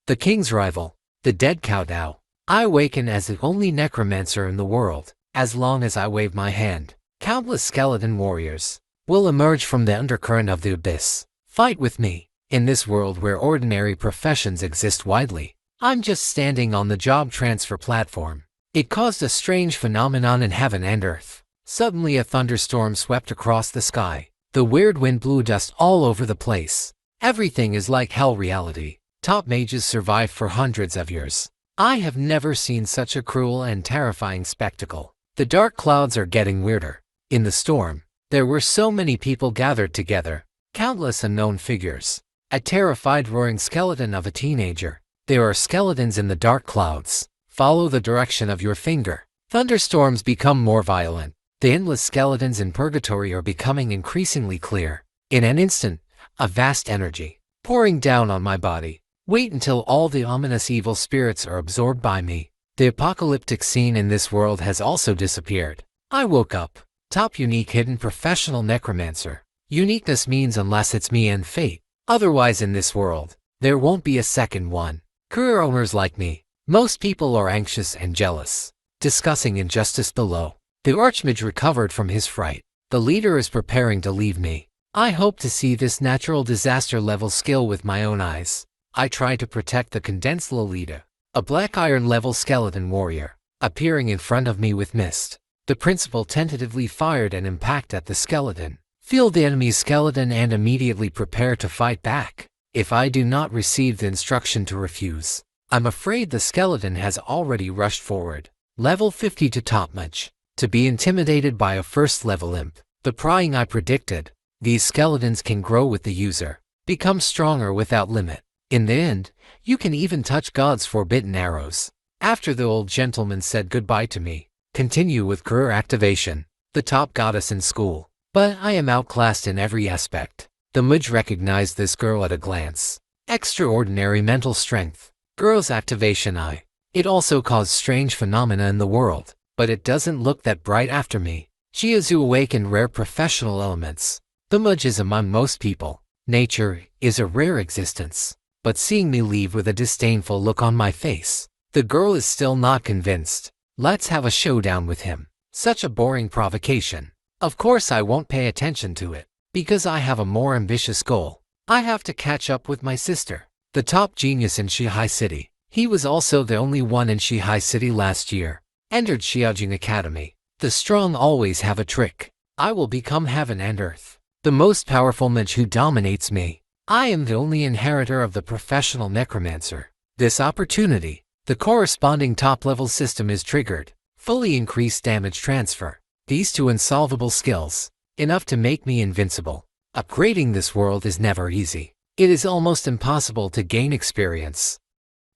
The king's rival, the dead Cao. I awaken as the only necromancer in the world. As long as I wave my hand, countless skeleton warriors will emerge from the undercurrent of the abyss. Fight with me. In this world where ordinary professions exist widely, I'm just standing on the job transfer platform. It caused a strange phenomenon in heaven and earth. Suddenly a thunderstorm swept across the sky. The weird wind blew dust all over the place. Everything is like hell reality. Top mages survive for hundreds of years. I have never seen such a cruel and terrifying spectacle. The dark clouds are getting weirder. In the storm, there were so many people gathered together. Countless unknown figures. A terrified roaring skeleton of a teenager. There are skeletons in the dark clouds. Follow the direction of your finger. Thunderstorms become more violent. The endless skeletons in purgatory are becoming increasingly clear. In an instant, a vast energy pouring down on my body. Wait until all the ominous evil spirits are absorbed by me. The apocalyptic scene in this world has also disappeared. I woke up. Top unique hidden professional necromancer. Uniqueness means unless it's me and fate. Otherwise in this world, there won't be a second one. Career owners like me. Most people are anxious and jealous. Discussing injustice below. The archmage recovered from his fright. The leader is preparing to leave me. I hope to see this natural disaster level skill with my own eyes. I try to protect the condensed Lolita. A black iron level skeleton warrior, appearing in front of me with mist. The principal tentatively fired an impact at the skeleton. Feel the enemy's skeleton and immediately prepare to fight back. If I do not receive the instruction to refuse, I'm afraid the skeleton has already rushed forward. Level 50 to top mage. To be intimidated by a first level imp. The prying I predicted. These skeletons can grow with the user. Become stronger without limit. In the end, you can even touch God's forbidden arrows. After the old gentleman said goodbye to me, continue with career activation, the top goddess in school. But I am outclassed in every aspect. The mage recognized this girl at a glance. Extraordinary mental strength. Girl's activation eye. It also caused strange phenomena in the world, but it doesn't look that bright after me. She is to awaken rare professional elements. The mage is among most people. Nature is a rare existence. But seeing me leave with a disdainful look on my face, the girl is still not convinced. Let's have a showdown with him. Such a boring provocation. Of course I won't pay attention to it, because I have a more ambitious goal. I have to catch up with my sister, the top genius in Shihai City. He was also the only one in Shihai City last year. Entered Xiaojing Academy. The strong always have a trick. I will become heaven and earth. The most powerful mage who dominates me. I am the only inheritor of the professional necromancer. This opportunity, the corresponding top-level system is triggered. Fully increased damage transfer. These two insolvable skills, enough to make me invincible. Upgrading this world is never easy. It is almost impossible to gain experience.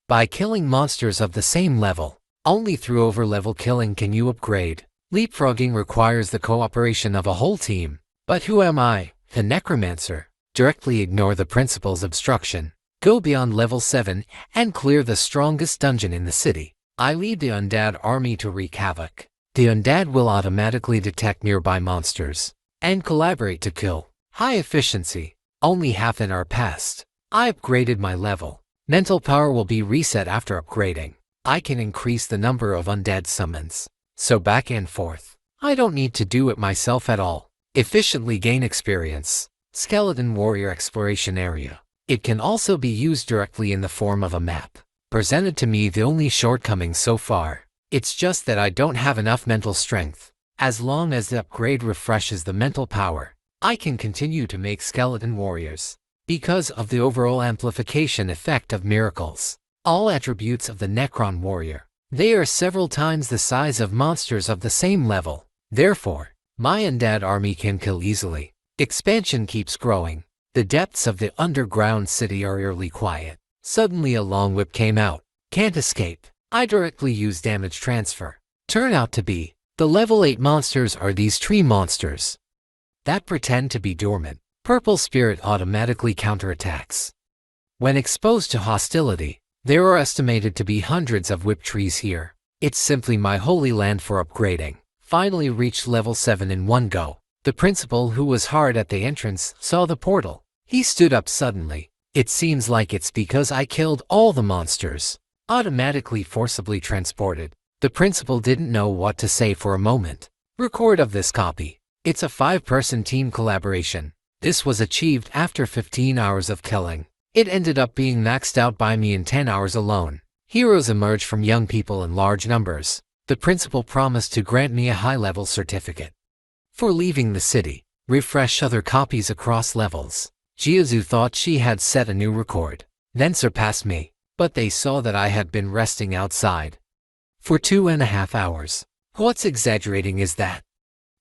By killing monsters of the same level, only through over-level killing can you upgrade. Leapfrogging requires the cooperation of a whole team. But who am I, the necromancer? Directly ignore the principal's obstruction. Go beyond level 7 and clear the strongest dungeon in the city. I lead the undead army to wreak havoc. The undead will automatically detect nearby monsters and collaborate to kill. High efficiency. Only half an hour passed. I upgraded my level. Mental power will be reset after upgrading. I can increase the number of undead summons. So back and forth. I don't need to do it myself at all. Efficiently gain experience. Skeleton Warrior Exploration Area. It can also be used directly in the form of a map. Presented to me the only shortcoming so far. It's just that I don't have enough mental strength. As long as the upgrade refreshes the mental power, I can continue to make skeleton warriors. Because of the overall amplification effect of miracles. All attributes of the Necron Warrior. They are several times the size of monsters of the same level. Therefore, my undead army can kill easily. Expansion keeps growing. The depths of the underground city are eerily quiet. Suddenly a long whip came out. Can't escape. I directly use damage transfer. Turn out to be, the level 8 monsters are these tree monsters that pretend to be dormant. Purple spirit automatically counterattacks. When exposed to hostility, there are estimated to be hundreds of whip trees here. It's simply my holy land for upgrading. Finally reached level 7 in one go. The principal, who was hard at the entrance, saw the portal. He stood up suddenly. It seems like it's because I killed all the monsters. Automatically forcibly transported. The principal didn't know what to say for a moment. Record of this copy. It's a 5-person team collaboration. This was achieved after 15 hours of killing. It ended up being maxed out by me in 10 hours alone. Heroes emerge from young people in large numbers. The principal promised to grant me a high-level certificate for leaving the city. Refresh other copies across levels. Jiazu thought she had set a new record, then surpassed me, but they saw that I had been resting outside for 2.5 hours. What's exaggerating is that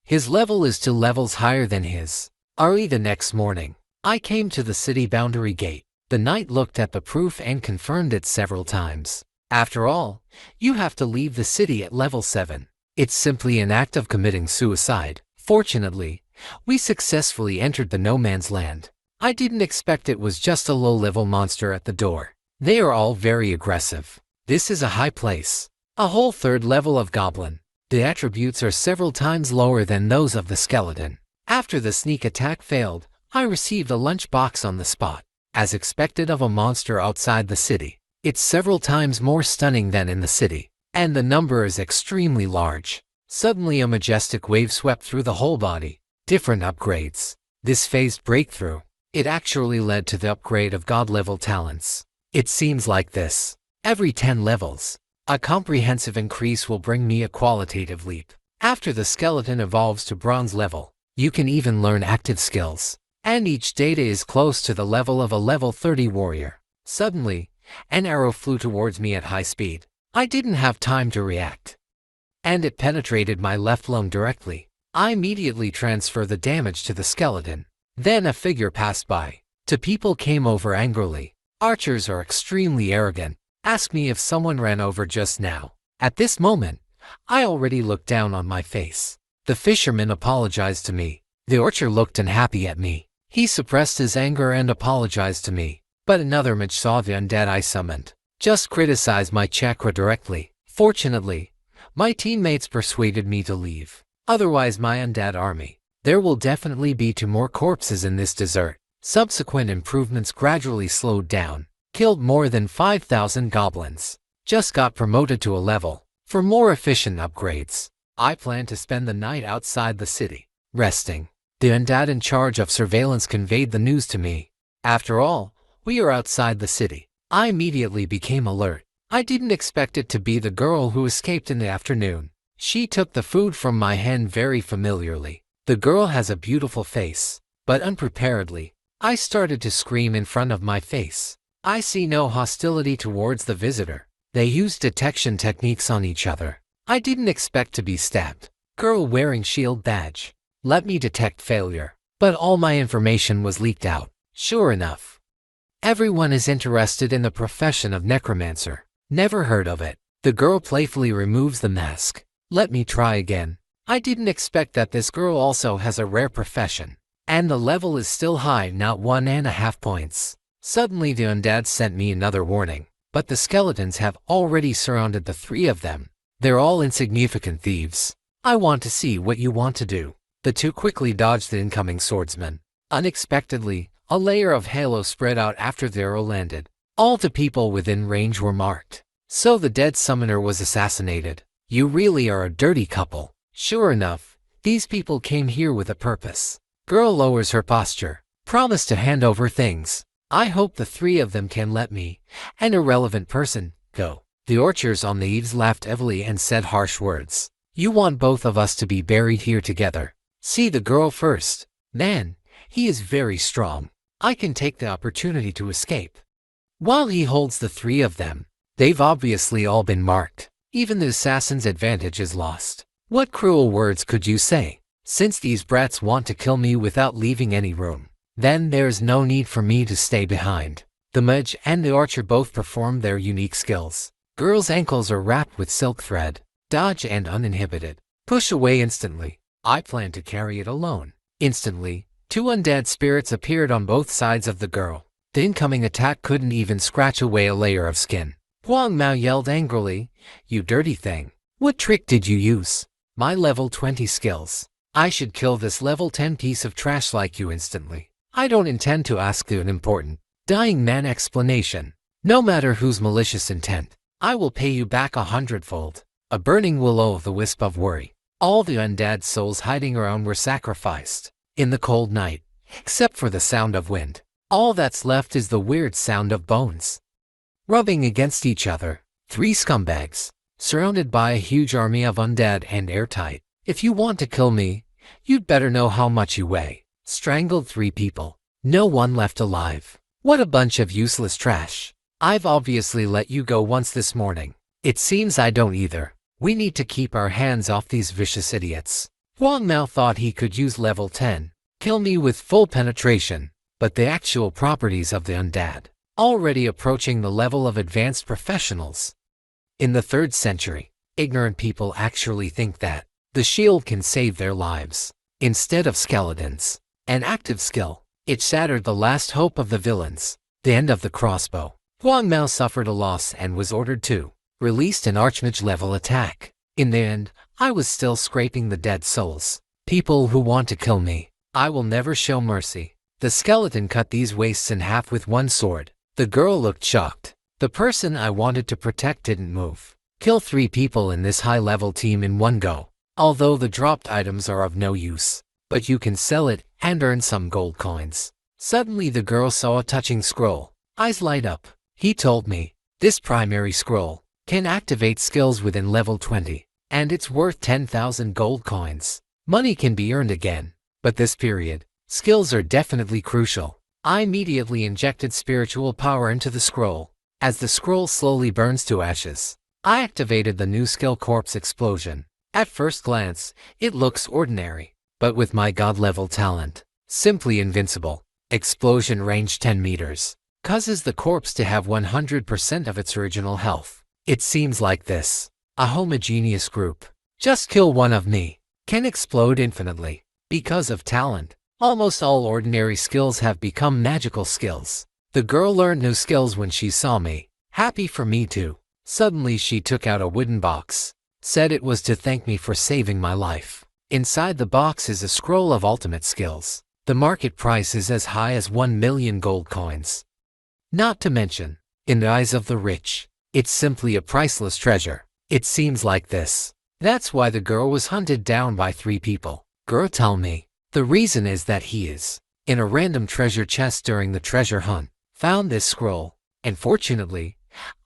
his level is 2 levels higher than his. Early the next morning, I came to the city boundary gate. The knight looked at the proof and confirmed it several times. After all, you have to leave the city at level 7. It's simply an act of committing suicide. Fortunately, we successfully entered the no man's land. I didn't expect it was just a low-level monster at the door. They are all very aggressive. This is a high place. A whole 3rd level of goblin. The attributes are several times lower than those of the skeleton. After the sneak attack failed, I received a lunchbox on the spot. As expected of a monster outside the city, it's several times more stunning than in the city, and the number is extremely large. Suddenly a majestic wave swept through the whole body. Different upgrades. This phased breakthrough. It actually led to the upgrade of god-level talents. It seems like this. Every 10 levels, a comprehensive increase will bring me a qualitative leap. After the skeleton evolves to bronze level, you can even learn active skills. And each data is close to the level of a level 30 warrior. Suddenly, an arrow flew towards me at high speed. I didn't have time to react, and it penetrated my left lung directly. I immediately transferred the damage to the skeleton. Then a figure passed by. 2 people came over angrily. Archers are extremely arrogant. Ask me if someone ran over just now. At this moment, I already looked down on my face. The fisherman apologized to me. The archer looked unhappy at me. He suppressed his anger and apologized to me. But another mage saw the undead I summoned. Just criticized my chakra directly. Fortunately, my teammates persuaded me to leave. Otherwise my undead army. There will definitely be 2 more corpses in this desert. Subsequent improvements gradually slowed down. Killed more than 5,000 goblins. Just got promoted to a level. For more efficient upgrades, I plan to spend the night outside the city, resting. The undead in charge of surveillance conveyed the news to me. After all, we are outside the city. I immediately became alert. I didn't expect it to be the girl who escaped in the afternoon. She took the food from my hand very familiarly. The girl has a beautiful face, but unpreparedly, I started to scream in front of my face. I see no hostility towards the visitor. They used detection techniques on each other. I didn't expect to be stabbed. Girl wearing shield badge. Let me detect failure. But all my information was leaked out. Sure enough, everyone is interested in the profession of necromancer. Never heard of it. The girl playfully removes the mask. Let me try again. I didn't expect that this girl also has a rare profession. And the level is still high, not 1.5 points. Suddenly the undead sent me another warning. But the skeletons have already surrounded the 3 of them. They're all insignificant thieves. I want to see what you want to do. The 2 quickly dodged the incoming swordsman. Unexpectedly, a layer of halo spread out after the arrow landed. All the people within range were marked. So the dead summoner was assassinated. You really are a dirty couple. Sure enough, these people came here with a purpose. Girl lowers her posture. Promise to hand over things. I hope the 3 of them can let me, an irrelevant person, go. The archers on the eaves laughed heavily and said harsh words. You want both of us to be buried here together. See the girl first. Man, he is very strong. I can take the opportunity to escape. While he holds the 3 of them, they've obviously all been marked. Even the assassin's advantage is lost. What cruel words could you say? Since these brats want to kill me without leaving any room, then there's no need for me to stay behind. The mage and the archer both perform their unique skills. Girl's ankles are wrapped with silk thread. Dodge and uninhibited. Push away instantly. I plan to carry it alone. Instantly, 2 undead spirits appeared on both sides of the girl. The incoming attack couldn't even scratch away a layer of skin. Huang Mao yelled angrily, "You dirty thing. What trick did you use?" My level 20 skills. I should kill this level 10 piece of trash like you instantly. I don't intend to ask you an important Dying man explanation. No matter whose malicious intent, I will pay you back 100-fold. A burning will-o'-the-wisp of worry. All the undead souls hiding around were sacrificed. In the cold night, except for the sound of wind, all that's left is the weird sound of bones rubbing against each other. 3 scumbags, surrounded by a huge army of undead and airtight. If you want to kill me, you'd better know how much you weigh. Strangled 3 people. No one left alive. What a bunch of useless trash. I've obviously let you go once this morning. It seems I don't either. We need to keep our hands off these vicious idiots. Huang Mao thought he could use level 10. Kill me with full penetration, but the actual properties of the undead already approaching the level of advanced professionals. In the 3rd century, ignorant people actually think that the shield can save their lives instead of skeletons. An active skill. It shattered the last hope of the villains. The end of the crossbow. Huang Mao suffered a loss and was ordered to release an archmage level attack. In the end, I was still scraping the dead souls. People who want to kill me, I will never show mercy. The skeleton cut these wastes in half with one sword. The girl looked shocked. The person I wanted to protect didn't move. Kill 3 people in this high-level team in one go. Although the dropped items are of no use, but you can sell it and earn some gold coins. Suddenly the girl saw a touching scroll. Eyes light up. He told me, this primary scroll can activate skills within level 20, and it's worth 10,000 gold coins. Money can be earned again, but this period, skills are definitely crucial. I immediately injected spiritual power into the scroll. As the scroll slowly burns to ashes, I activated the new skill Corpse Explosion. At first glance, it looks ordinary, but with my god-level talent, simply invincible. Explosion range 10 meters. Causes the corpse to have 100% of its original health. It seems like this. A homogeneous group. Just kill one of me. Can explode infinitely. Because of talent, almost all ordinary skills have become magical skills. The girl learned new skills when she saw me. Happy for me too. Suddenly she took out a wooden box. Said it was to thank me for saving my life. Inside the box is a scroll of ultimate skills. The market price is as high as 1 million gold coins. Not to mention, in the eyes of the rich, it's simply a priceless treasure. It seems like this. That's why the girl was hunted down by 3 people. Girl tell me. The reason is that he is in a random treasure chest during the treasure hunt. Found this scroll, and fortunately,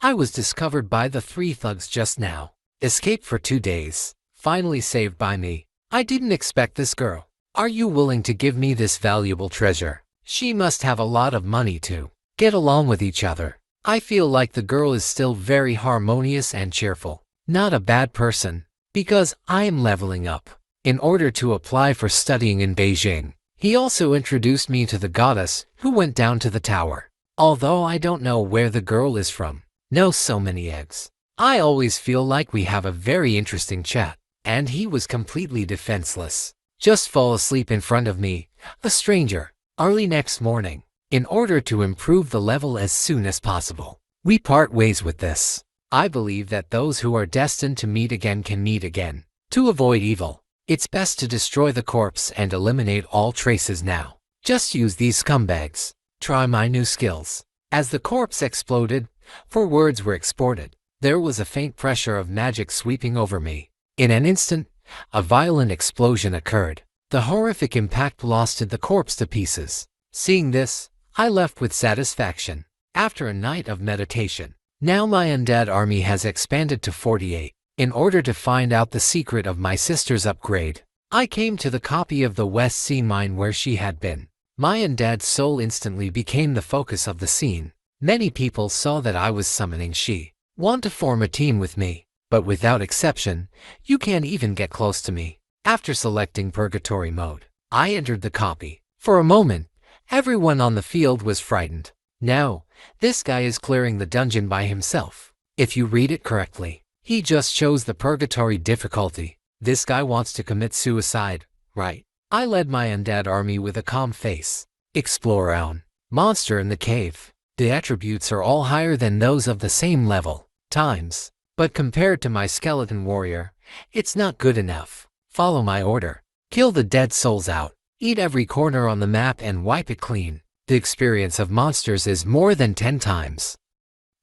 I was discovered by the 3 thugs just now. Escaped for 2 days. Finally saved by me. I didn't expect this girl. Are you willing to give me this valuable treasure? She must have a lot of money to get along with each other. I feel like the girl is still very harmonious and cheerful. Not a bad person. Because I am leveling up. In order to apply for studying in Beijing. He also introduced me to the goddess who went down to the tower. Although I don't know where the girl is from. No, so many eggs. I always feel like we have a very interesting chat. And he was completely defenseless. Just fall asleep in front of me, a stranger, early next morning. In order to improve the level as soon as possible, we part ways with this. I believe that those who are destined to meet again can meet again. To avoid evil, it's best to destroy the corpse and eliminate all traces now. Just use these scumbags. Try my new skills. As the corpse exploded, 4 words were exported. There was a faint pressure of magic sweeping over me. In an instant, a violent explosion occurred. The horrific impact blasted the corpse to pieces. Seeing this, I left with satisfaction. After a night of meditation, now my undead army has expanded to 48. In order to find out the secret of my sister's upgrade, I came to the copy of the West Sea mine where she had been. My undead soul instantly became the focus of the scene. Many people saw that I was summoning she. Want to form a team with me, but without exception, you can't even get close to me. After selecting Purgatory mode, I entered the copy. For a moment, everyone on the field was frightened. No, this guy is clearing the dungeon by himself. If you read it correctly, he just shows the Purgatory difficulty. This guy wants to commit suicide, right? I led my undead army with a calm face. Explore on. Monster in the cave. The attributes are all higher than those of the same level, times. But compared to my skeleton warrior, it's not good enough. Follow my order. Kill the dead souls out. Eat every corner on the map and wipe it clean. The experience of monsters is more than 10 times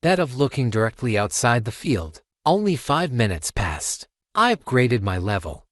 that of looking directly outside the field. Only 5 minutes passed. I upgraded my level.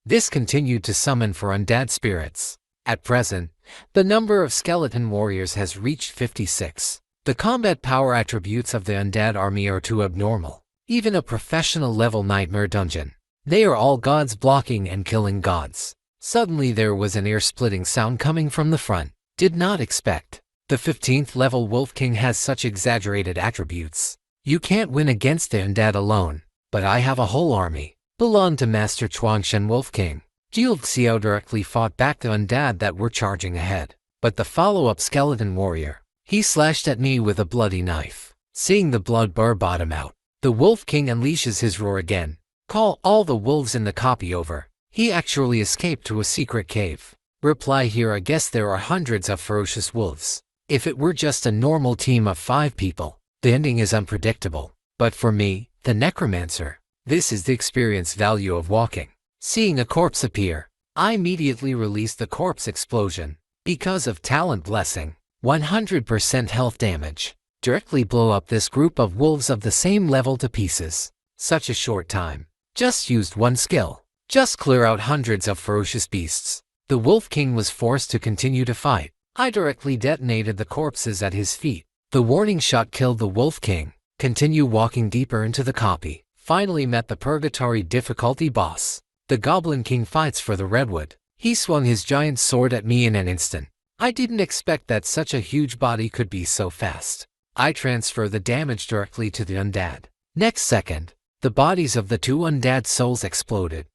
This continued to summon for undead spirits. At present, the number of skeleton warriors has reached 56. The combat power attributes of the undead army are too abnormal. Even a professional level nightmare dungeon. They are all gods blocking and killing gods. Suddenly there was an ear-splitting sound coming from the front. Did not expect. The 15th level Wolf King has such exaggerated attributes. You can't win against the undead alone. But I have a whole army. Belonged to Master Chuangshen Wolf King. Jiu Xiao directly fought back the undead that were charging ahead. But the follow-up skeleton warrior, he slashed at me with a bloody knife. Seeing the blood burr bottom out, the Wolf King unleashes his roar again. Call all the wolves in the copy over. He actually escaped to a secret cave. Reply here, I guess there are hundreds of ferocious wolves. If it were just a normal team of 5 people, the ending is unpredictable. But for me, the Necromancer, this is the experience value of walking. Seeing a corpse appear, I immediately released the corpse explosion. Because of talent blessing, 100% health damage. Directly blow up this group of wolves of the same level to pieces. Such a short time. Just used one skill. Just clear out hundreds of ferocious beasts. The Wolf King was forced to continue to fight. I directly detonated the corpses at his feet. The warning shot killed the Wolf King. Continue walking deeper into the copy. Finally met the Purgatory difficulty boss. The Goblin King fights for the Redwood. He swung his giant sword at me in an instant. I didn't expect that such a huge body could be so fast. I transfer the damage directly to the undead. Next second, the bodies of the 2 undead souls exploded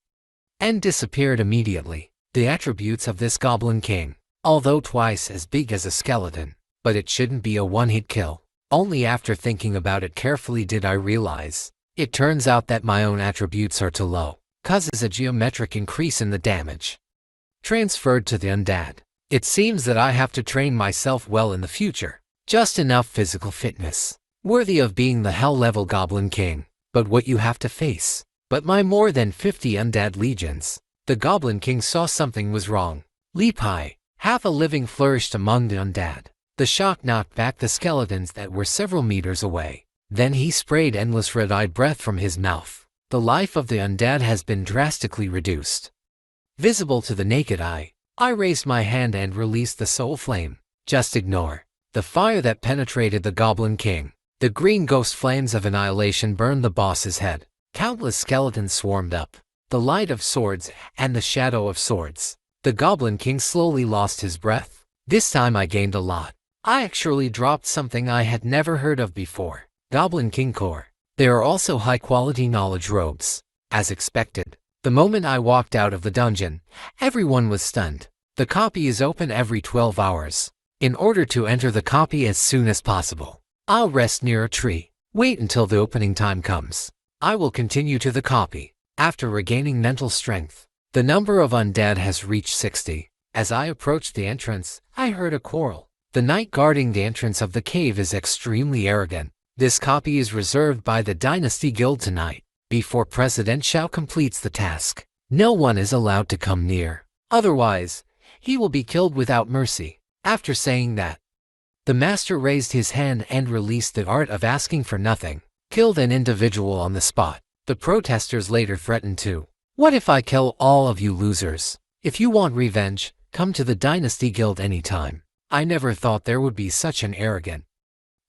and disappeared immediately. The attributes of this Goblin King, although twice as big as a skeleton, but it shouldn't be a one-hit kill. Only after thinking about it carefully did I realize. It turns out that my own attributes are too low. Causes a geometric increase in the damage transferred to the undead. It seems that I have to train myself well in the future. Just enough physical fitness, worthy of being the hell-level Goblin King. But what you have to face. But my more than 50 undead legions. The Goblin King saw something was wrong. Leap high. Half a living flourished among the undead. The shock knocked back the skeletons that were several meters away. Then he sprayed endless red-eyed breath from his mouth. The life of the undead has been drastically reduced. Visible to the naked eye, I raised my hand and released the soul flame. Just ignore the fire that penetrated the Goblin King. The green ghost flames of annihilation burned the boss's head. Countless skeletons swarmed up. The light of swords and the shadow of swords. The Goblin King slowly lost his breath. This time I gained a lot. I actually dropped something I had never heard of before. Goblin King Core. There are also high-quality knowledge robes. As expected, the moment I walked out of the dungeon, everyone was stunned. The copy is open every 12 hours. In order to enter the copy as soon as possible, I'll rest near a tree. Wait until the opening time comes. I will continue to the copy. After regaining mental strength, the number of undead has reached 60. As I approached the entrance, I heard a quarrel. The knight guarding the entrance of the cave is extremely arrogant. This copy is reserved by the Dynasty Guild tonight. Before President Shao completes the task, no one is allowed to come near. Otherwise, he will be killed without mercy. After saying that, the master raised his hand and released the art of asking for nothing. Killed an individual on the spot. The protesters later threatened to, "What if I kill all of you losers? If you want revenge, come to the Dynasty Guild anytime." I never thought there would be such an arrogant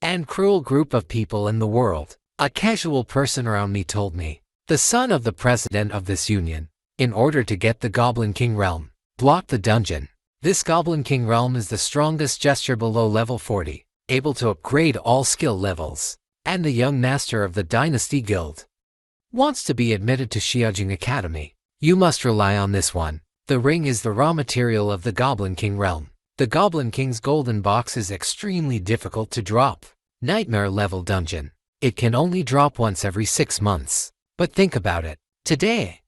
and cruel group of people in the world. A casual person around me told me, the son of the president of this union, in order to get the Goblin King realm, block the dungeon. This Goblin King realm is the strongest gesture below level 40, able to upgrade all skill levels, and the young master of the Dynasty Guild wants to be admitted to Xiaojing Academy. You must rely on this one. The ring is the raw material of the Goblin King realm. The Goblin King's golden box is extremely difficult to drop. Nightmare level dungeon. It can only drop once every 6 months. But think about it. Today,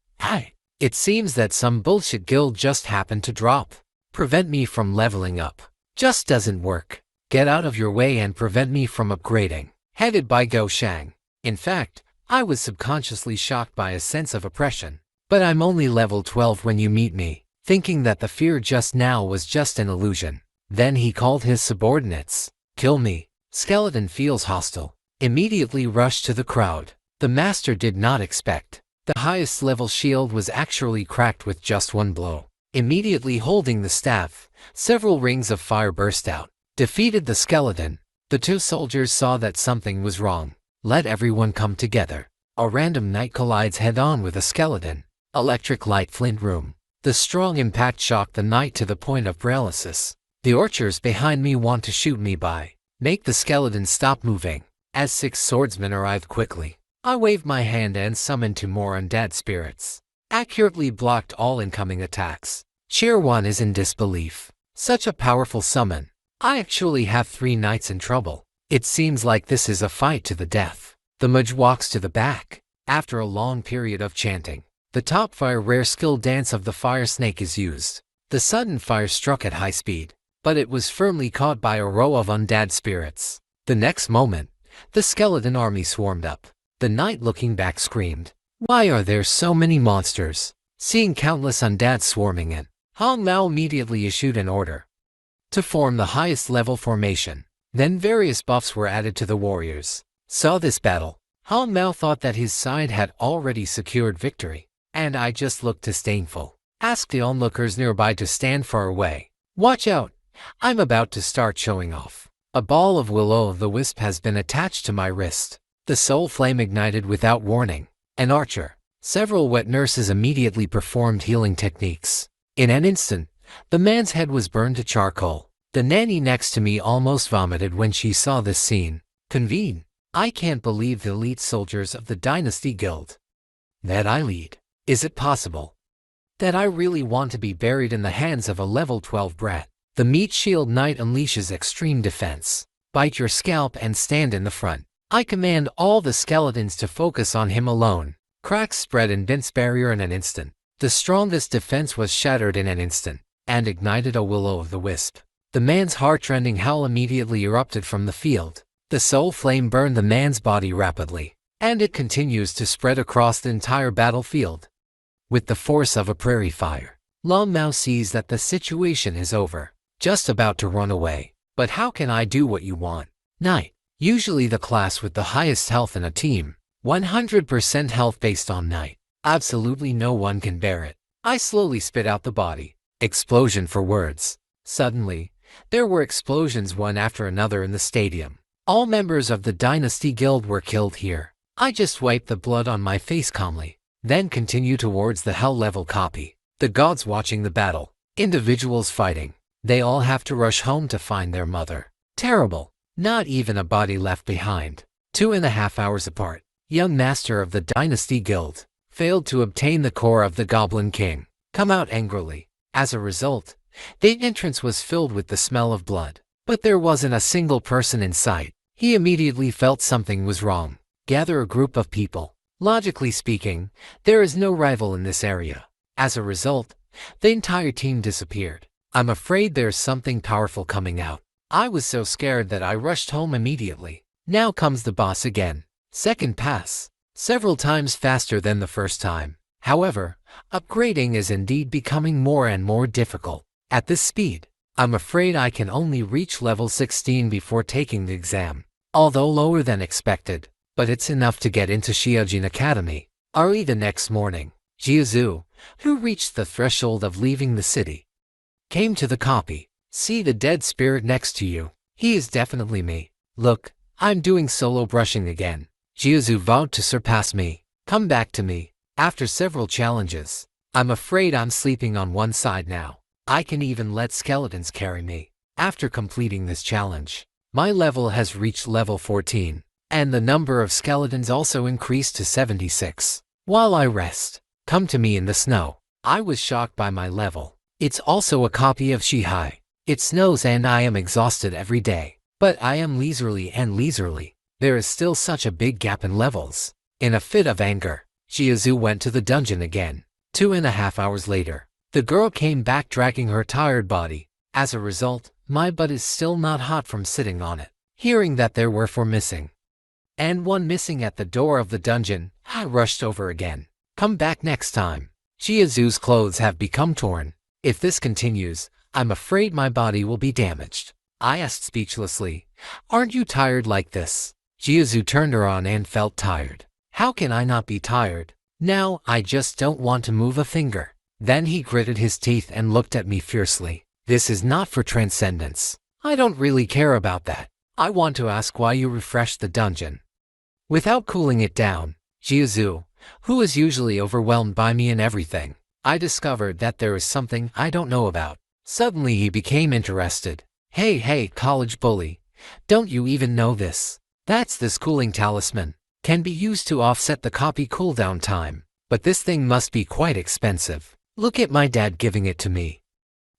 it seems that some bullshit guild just happened to drop. Prevent me from leveling up. Just doesn't work. Get out of your way and prevent me from upgrading. Headed by Gao Shang. In fact, I was subconsciously shocked by a sense of oppression. But I'm only level 12 when you meet me, thinking that the fear just now was just an illusion. Then he called his subordinates. Kill me. Skeleton feels hostile. Immediately rushed to the crowd. The master did not expect. The highest level shield was actually cracked with just one blow. Immediately holding the staff, several rings of fire burst out. Defeated the skeleton. The two soldiers saw that something was wrong. Let everyone come together. A random knight collides head-on with a skeleton. Electric light flint room. The strong impact shocked the knight to the point of paralysis. The archers behind me want to shoot me by. Make the skeleton stop moving. As 6 swordsmen arrived quickly, I waved my hand and summoned 2 more undead spirits. Accurately blocked all incoming attacks. Cheer 1 is in disbelief. Such a powerful summon. I actually have 3 knights in trouble. It seems like this is a fight to the death. The mage walks to the back. After a long period of chanting, the top fire rare skill dance of the fire snake is used. The sudden fire struck at high speed, but it was firmly caught by a row of undead spirits. The next moment, the skeleton army swarmed up. The knight looking back screamed, "Why are there so many monsters?" Seeing countless undead swarming in, Hong Mao immediately issued an order to form the highest level formation. Then various buffs were added to the warriors. Saw this battle. Hong Mao thought that his side had already secured victory, and I just looked disdainful. Asked the onlookers nearby to stand far away. Watch out, I'm about to start showing off. A ball of will-o'-the-wisp has been attached to my wrist. The soul flame ignited without warning. An archer. Several wet nurses immediately performed healing techniques. In an instant, the man's head was burned to charcoal. The nanny next to me almost vomited when she saw this scene. Convene. I can't believe the elite soldiers of the Dynasty Guild that I lead. Is it possible that I really want to be buried in the hands of a level 12 brat? The meat shield knight unleashes extreme defense. Bite your scalp and stand in the front. I command all the skeletons to focus on him alone. Cracks spread in dense barrier in an instant. The strongest defense was shattered in an instant, and ignited a will-o'-the-wisp. The man's heart-rending howl immediately erupted from the field. The soul flame burned the man's body rapidly, and it continues to spread across the entire battlefield with the force of a prairie fire. Long Mao sees that the situation is over, just about to run away. But how can I do what you want? Knight. Usually the class with the highest health in a team. 100% health based on knight. Absolutely no one can bear it. I slowly spit out the body. Explosion for words. Suddenly, there were explosions one after another in the stadium. All members of the Dynasty Guild were killed here. I just wiped the blood on my face calmly, then continue towards the hell level copy. The gods watching the battle. Individuals fighting. They all have to rush home to find their mother. Terrible. Not even a body left behind. 2.5 hours apart. Young master of the Dynasty Guild failed to obtain the core of the Goblin King. Come out angrily. As a result, the entrance was filled with the smell of blood. But there wasn't a single person in sight. He immediately felt something was wrong. Gather a group of people. Logically speaking, there is no rival in this area. As a result, the entire team disappeared. I'm afraid there's something powerful coming out. I was so scared that I rushed home immediately. Now comes the boss again. Second pass. Several times faster than the first time. However, upgrading is indeed becoming more and more difficult. At this speed, I'm afraid I can only reach level 16 before taking the exam. Although lower than expected, but it's enough to get into Xiaojin Academy. Early the next morning, Jiazu, who reached the threshold of leaving the city, came to the copy. See the dead spirit next to you. He is definitely me. Look, I'm doing solo brushing again. Jiazu vowed to surpass me. Come back to me. After several challenges, I'm afraid I'm sleeping on one side now. I can even let skeletons carry me. After completing this challenge, my level has reached level 14, and the number of skeletons also increased to 76. While I rest, come to me in the snow. I was shocked by my level. It's also a copy of Shihai. It snows and I am exhausted every day. But I am leisurely. There is still such a big gap in levels. In a fit of anger, Jiazu went to the dungeon again. 2.5 hours later, the girl came back dragging her tired body. As a result, my butt is still not hot from sitting on it. Hearing that there were 4 missing, and 1 missing at the door of the dungeon, I rushed over again. Come back next time. Jiazu's clothes have become torn. If this continues, I'm afraid my body will be damaged. I asked speechlessly. Aren't you tired like this? Jiazu turned around and felt tired. How can I not be tired? Now, I just don't want to move a finger. Then he gritted his teeth and looked at me fiercely. This is not for transcendence. I don't really care about that. I want to ask why you refreshed the dungeon. Without cooling it down, Jiazu, who is usually overwhelmed by me and everything, I discovered that there is something I don't know about. Suddenly he became interested. Hey, college bully. Don't you even know this? That's this cooling talisman. Can be used to offset the copy cooldown time. But this thing must be quite expensive. Look at my dad giving it to me.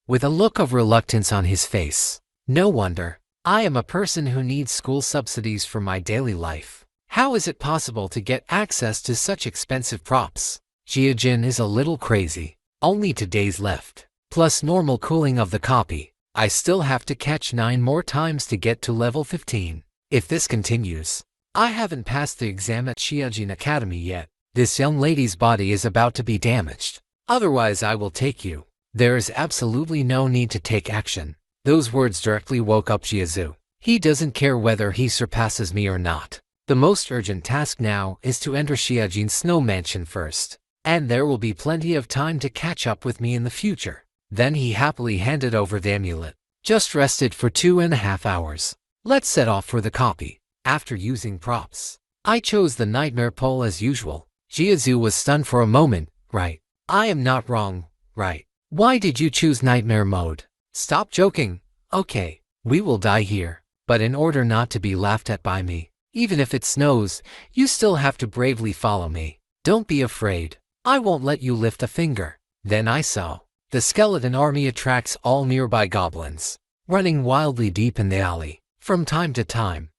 With a look of reluctance on his face. No wonder. I am a person who needs school subsidies for my daily life. How is it possible to get access to such expensive props? Jiajin is a little crazy. Only 2 days left. Plus normal cooling of the copy. I still have to catch 9 more times to get to level 15. If this continues, I haven't passed the exam at Shiajin Academy yet. This young lady's body is about to be damaged. Otherwise I will take you. There is absolutely no need to take action. Those words directly woke up Jiazu. He doesn't care whether he surpasses me or not. The most urgent task now is to enter Shiajin's snow mansion first. And there will be plenty of time to catch up with me in the future. Then he happily handed over the amulet. Just rested for 2.5 hours. Let's set off for the copy. After using props, I chose the nightmare pole as usual. Jiazu was stunned for a moment. Right. I am not wrong, right? Why did you choose nightmare mode? Stop joking. Okay, we will die here. But in order not to be laughed at by me, even if it snows, you still have to bravely follow me. Don't be afraid. I won't let you lift a finger. Then I saw. The skeleton army attracts all nearby goblins, running wildly deep in the alley. From time to time,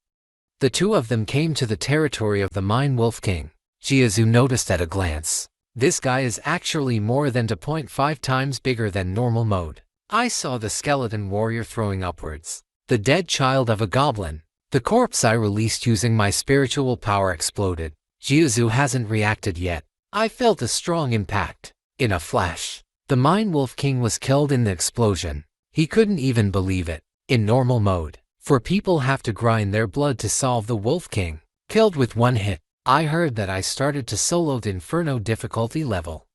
the 2 of them came to the territory of the Mine Wolf King. Jiazu noticed at a glance. This guy is actually more than 2.5 times bigger than normal mode. I saw the skeleton warrior throwing upwards. The dead child of a goblin. The corpse I released using my spiritual power exploded. Jiazu hasn't reacted yet. I felt a strong impact. In a flash, the Mine Wolf King was killed in the explosion. He couldn't even believe it. In normal mode, for people have to grind their blood to solve the Wolf King. Killed with 1 hit. I heard that I started to solo the Inferno difficulty level.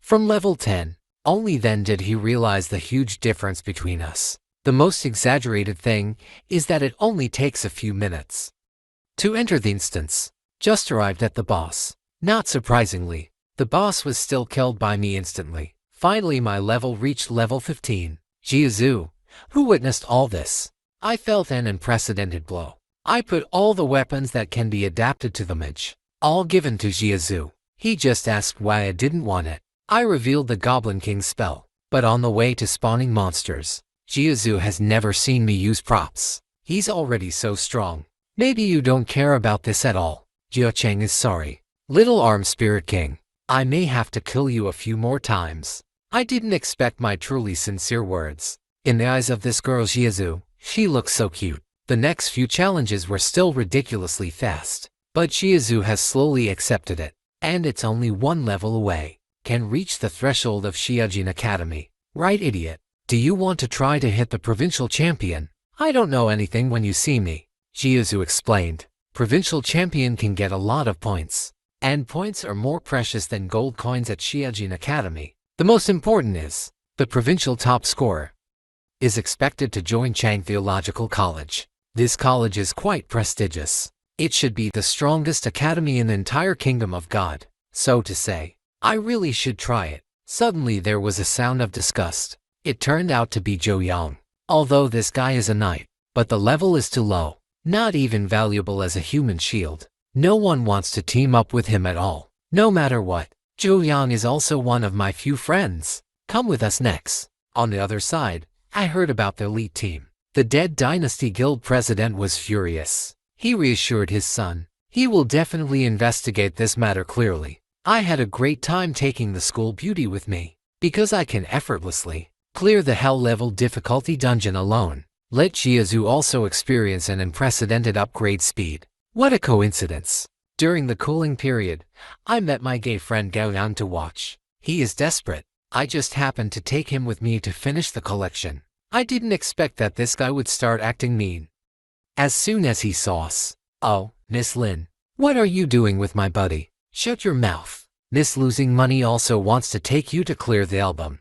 From level 10, only then did he realize the huge difference between us. The most exaggerated thing is that it only takes a few minutes to enter the instance. Just arrived at the boss. Not surprisingly, the boss was still killed by me instantly. Finally my level reached level 15. Jiazu, who witnessed all this, I felt an unprecedented blow. I put all the weapons that can be adapted to the MAGE, all given to Jiazu. He just asked why I didn't want it. I revealed the Goblin King's spell, but on the way to spawning monsters, Jiazu has never seen me use props. He's already so strong. Maybe you don't care about this at all. Jiacheng is sorry. Little Arm Spirit King, I may have to kill you a few more times. I didn't expect my truly sincere words. In the eyes of this girl Jiazu, she looks so cute. The next few challenges were still ridiculously fast, but Jiazu has slowly accepted it, and it's only 1 level away. Can reach the threshold of Shiajin Academy. Right, idiot? Do you want to try to hit the provincial champion? I don't know anything when you see me, Jiazu explained. Provincial champion can get a lot of points, and points are more precious than gold coins at Shiajin Academy. The most important is, the provincial top scorer is expected to join Chang Theological College. This college is quite prestigious. It should be the strongest academy in the entire kingdom of God, so to say. I really should try it. Suddenly there was a sound of disgust. It turned out to be Zhou Yang. Although this guy is a knight, but the level is too low. Not even valuable as a human shield. No one wants to team up with him at all. No matter what. Zhou Yang is also one of my few friends. Come with us next. On the other side, I heard about the elite team. The Dead Dynasty Guild president was furious. He reassured his son. He will definitely investigate this matter clearly. I had a great time taking the school beauty with me, because I can effortlessly clear the hell level difficulty dungeon alone. Let Jiazu also experience an unprecedented upgrade speed. What a coincidence. During the cooling period, I met my gay friend Gao Yan to watch. He is desperate. I just happened to take him with me to finish the collection. I didn't expect that this guy would start acting mean. As soon as he saw us. Oh, Miss Lin. What are you doing with my buddy? Shut your mouth. Miss Losing Money also wants to take you to clear the album.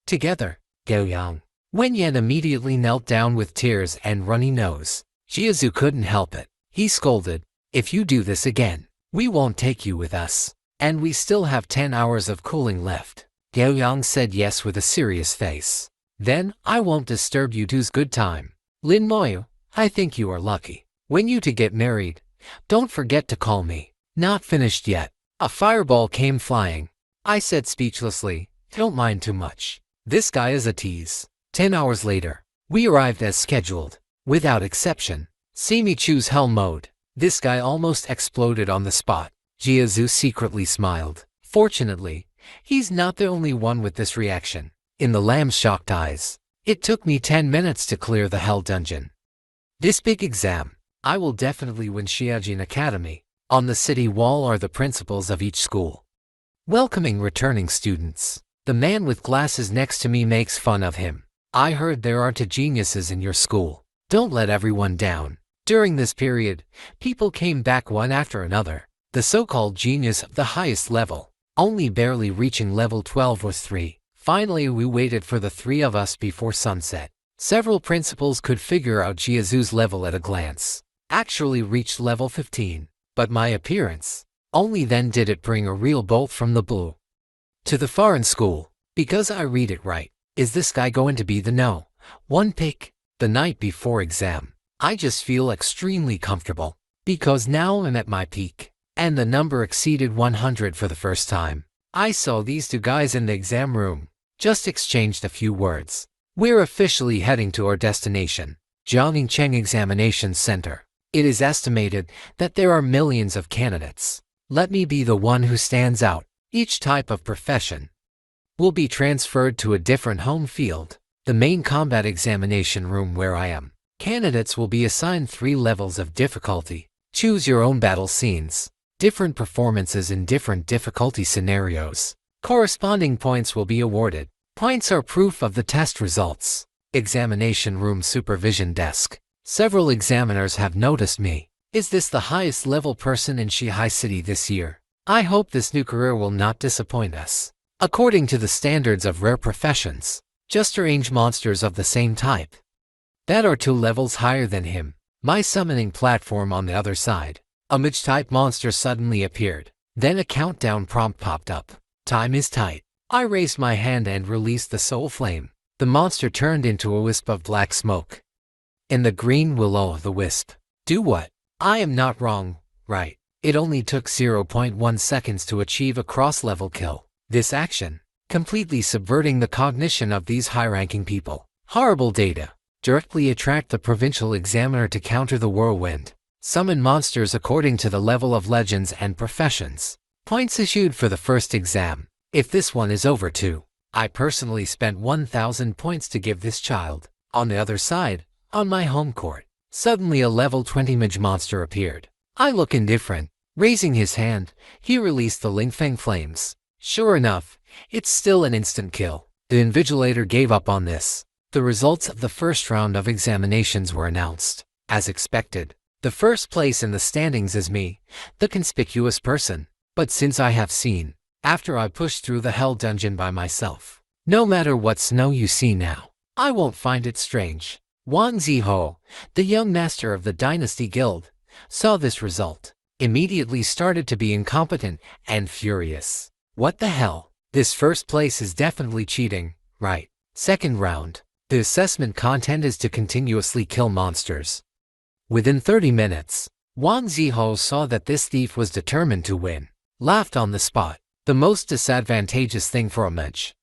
Together, Go Yang. Wen Yan immediately knelt down with tears and runny nose. Jiazu couldn't help it. He scolded, "If you do this again, we won't take you with us. And we still have 10 hours of cooling left." Go Yang said yes with a serious face. "Then, I won't disturb you two's good time. Lin Moyu, I think you are lucky. When you to get married, don't forget to call me." Not finished yet. A fireball came flying. I said speechlessly, "Don't mind too much. This guy is a tease." 10 hours later, we arrived as scheduled. Without exception. See me choose hell mode. This guy almost exploded on the spot. Jiazu secretly smiled. Fortunately, he's not the only one with this reaction. In the lamb's shocked eyes. It took me 10 minutes to clear the hell dungeon. This big exam, I will definitely win Xiaojin Academy. On the city wall are the principals of each school, welcoming returning students. The man with glasses next to me makes fun of him. "I heard there are 2 geniuses in your school. Don't let everyone down." During this period, people came back one after another. The so-called genius of the highest level, only barely reaching level 12 was 3. Finally, we waited for the 3 of us before sunset. Several principals could figure out Jiazu's level at a glance. Actually reached level 15. But my appearance, only then did it bring a real bolt from the blue. To the foreign school, because I read it right. Is this guy going to be the no. 1 pick? The night before exam, I just feel extremely comfortable, because now I'm at my peak, and the number exceeded 100 for the first time. I saw these 2 guys in the exam room, just exchanged a few words. We're officially heading to our destination, Jiangning Examination Center. It is estimated that there are millions of candidates. Let me be the one who stands out. Each type of profession will be transferred to a different home field. The main combat examination room where I am. Candidates will be assigned 3 levels of difficulty. Choose your own battle scenes. Different performances in different difficulty scenarios. Corresponding points will be awarded. Points are proof of the test results. Examination room supervision desk. Several examiners have noticed me. Is this the highest level person in Shihai City this year? I hope this new career will not disappoint us. According to the standards of rare professions, just arrange monsters of the same type that are 2 levels higher than him. My summoning platform on the other side. A MAGE-type monster suddenly appeared. Then a countdown prompt popped up. Time is tight. I raised my hand and released the soul flame. The monster turned into a wisp of black smoke. In the green willow of the wisp. Do what? I am not wrong, right? It only took 0.1 seconds to achieve a cross-level kill. This action, completely subverting the cognition of these high-ranking people. Horrible data. Directly attract the provincial examiner to counter the whirlwind. Summon monsters according to the level of legends and professions. Points issued for the first exam. If this one is over too. I personally spent 1,000 points to give this child. On the other side, on my home court, suddenly a level 20 mage monster appeared. I look indifferent. Raising his hand, he released the Lingfeng flames. Sure enough, it's still an instant kill. The invigilator gave up on this. The results of the first round of examinations were announced. As expected, the first place in the standings is me, the conspicuous person. But since I have seen, after I pushed through the hell dungeon by myself, no matter what snow you see now, I won't find it strange. Wang Ziho, the young master of the Dynasty Guild, saw this result, immediately started to be incompetent and furious. What the hell? This first place is definitely cheating, right? Second round. The assessment content is to continuously kill monsters. Within 30 minutes, Wang Ziho saw that this thief was determined to win. Laughed on the spot. The most disadvantageous thing for a mage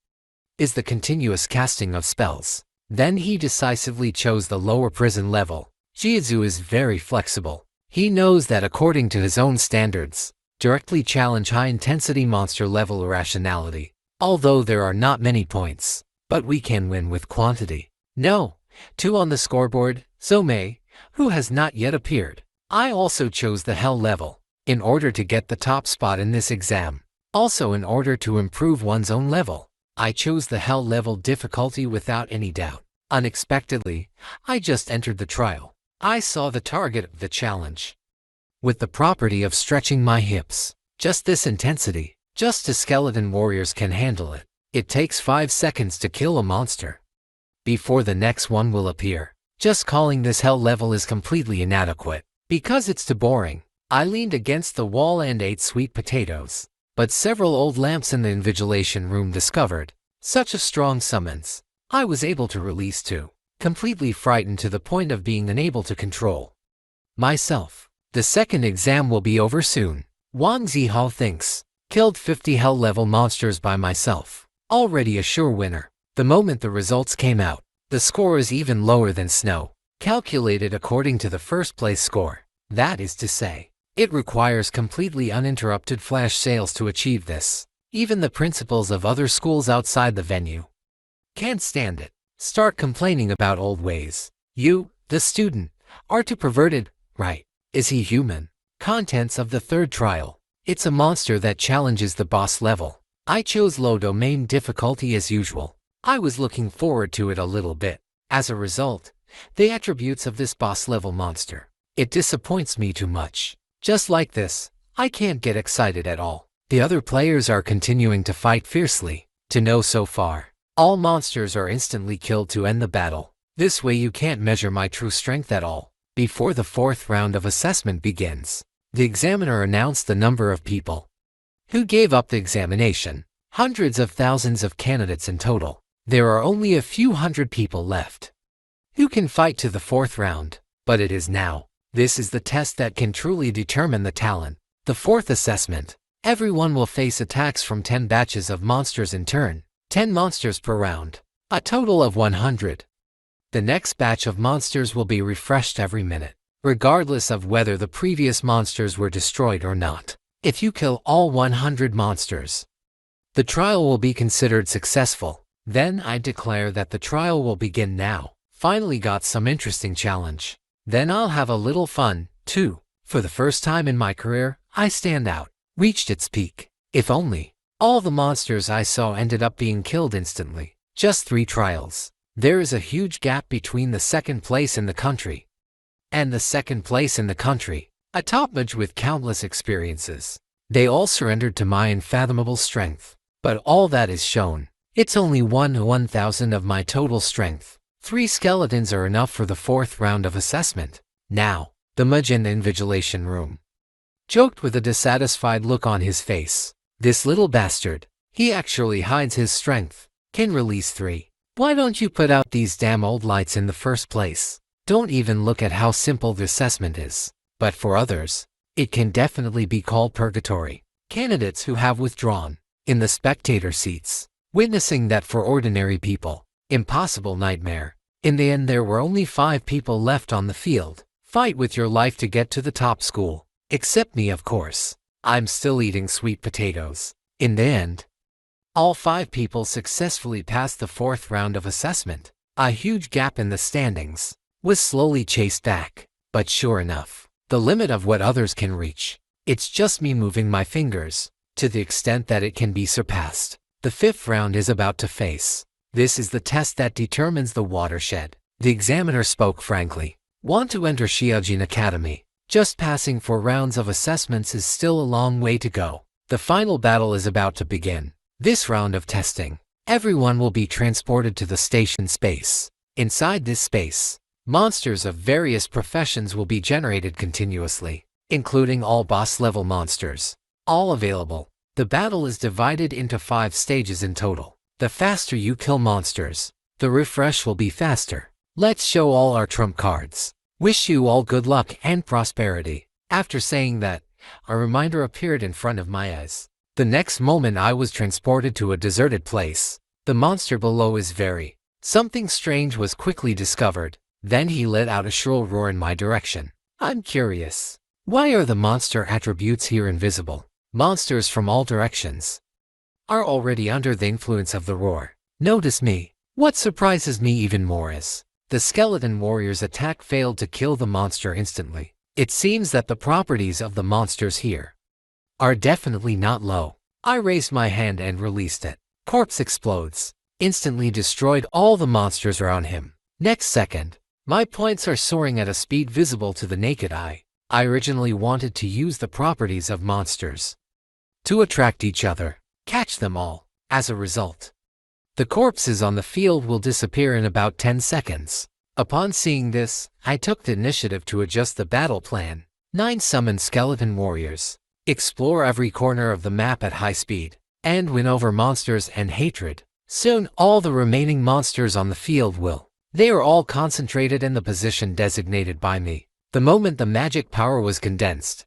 is the continuous casting of spells. Then he decisively chose the lower prison level. Jiazu is very flexible. He knows that according to his own standards, directly challenge high-intensity monster level irrationality. Although there are not many points, but we can win with quantity. No, 2 on the scoreboard, Somei, who has not yet appeared. I also chose the hell level, in order to get the top spot in this exam. Also, in order to improve one's own level, I chose the Hell level difficulty without any doubt. Unexpectedly, I just entered the trial. I saw the target of the challenge. With the property of stretching my hips, just this intensity, just a skeleton warriors can handle it. It takes 5 seconds to kill a monster before the next one will appear. Just calling this Hell level is completely inadequate. Because it's too boring, I leaned against the wall and ate sweet potatoes. But several old lamps in the invigilation room discovered such a strong summons. I was able to release two, completely frightened to the point of being unable to control myself. The second exam will be over soon. Wang Zihao thinks. Killed 50 Hell level monsters by myself. Already a sure winner. The moment the results came out, the score is even lower than snow. Calculated according to the first place score. That is to say, it requires completely uninterrupted flash sales to achieve this. Even the principals of other schools outside the venue can't stand it. Start complaining about old ways. You, the student, are too perverted, right? Is he human? Contents of the third trial. It's a monster that challenges the boss level. I chose low domain difficulty as usual. I was looking forward to it a little bit. As a result, the attributes of this boss level monster. It disappoints me too much. Just like this, I can't get excited at all. The other players are continuing to fight fiercely. To know so far, all monsters are instantly killed to end the battle. This way you can't measure my true strength at all. Before the fourth round of assessment begins, the examiner announced the number of people who gave up the examination. Hundreds of thousands of candidates in total. There are only a few hundred people left who can fight to the fourth round. But it is now. This is the test that can truly determine the talent. The fourth assessment. Everyone will face attacks from 10 batches of monsters in turn. 10 monsters per round. A total of 100. The next batch of monsters will be refreshed every minute, regardless of whether the previous monsters were destroyed or not. If you kill all 100 monsters, the trial will be considered successful. Then I declare that the trial will begin now. Finally got some interesting challenge. Then I'll have a little fun, too. For the first time in my career, I stand out. Reached its peak. If only. All the monsters I saw ended up being killed instantly. Just 3 trials. There is a huge gap between the second place in the country and the second place in the country. A top mage with countless experiences. They all surrendered to my unfathomable strength. But all that is shown. It's only 1/1000 of my total strength. 3 skeletons are enough for the fourth round of assessment. Now, the mage in the invigilation room joked with a dissatisfied look on his face. This little bastard, he actually hides his strength. Can release 3. Why don't you put out these damn old lights in the first place? Don't even look at how simple the assessment is. But for others, it can definitely be called purgatory. Candidates who have withdrawn in the spectator seats, witnessing that for ordinary people, impossible nightmare. In the end, there were only 5 people left on the field. Fight with your life to get to the top school. Except me, of course. I'm still eating sweet potatoes. In the end, all 5 people successfully passed the fourth round of assessment. A huge gap in the standings was slowly chased back. But sure enough, the limit of what others can reach. It's just me moving my fingers, to the extent that it can be surpassed. The fifth round is about to face. This is the test that determines the watershed. The examiner spoke frankly. Want to enter Xiaojin Academy? Just passing 4 rounds of assessments is still a long way to go. The final battle is about to begin. This round of testing, everyone will be transported to the station space. Inside this space, monsters of various professions will be generated continuously, including all boss-level monsters. All available. The battle is divided into 5 stages in total. The faster you kill monsters, the refresh will be faster. Let's show all our trump cards. Wish you all good luck and prosperity. After saying that, a reminder appeared in front of my eyes. The next moment I was transported to a deserted place. The monster below is very. Something strange was quickly discovered. Then he let out a shrill roar in my direction. I'm curious. Why are the monster attributes here invisible? Monsters from all directions are already under the influence of the roar. Notice me. What surprises me even more is the skeleton warrior's attack failed to kill the monster instantly. It seems that the properties of the monsters here are definitely not low. I raised my hand and released it. Corpse explodes. Instantly destroyed all the monsters around him. Next second, my points are soaring at a speed visible to the naked eye. I originally wanted to use the properties of monsters to attract each other, catch them all. As a result, the corpses on the field will disappear in about 10 seconds. Upon seeing this, I took the initiative to adjust the battle plan. 9 Summon skeleton warriors. Explore every corner of the map at high speed, and win over monsters and hatred. Soon, all the remaining monsters on the field will. They are all concentrated in the position designated by me. The moment the magic power was condensed,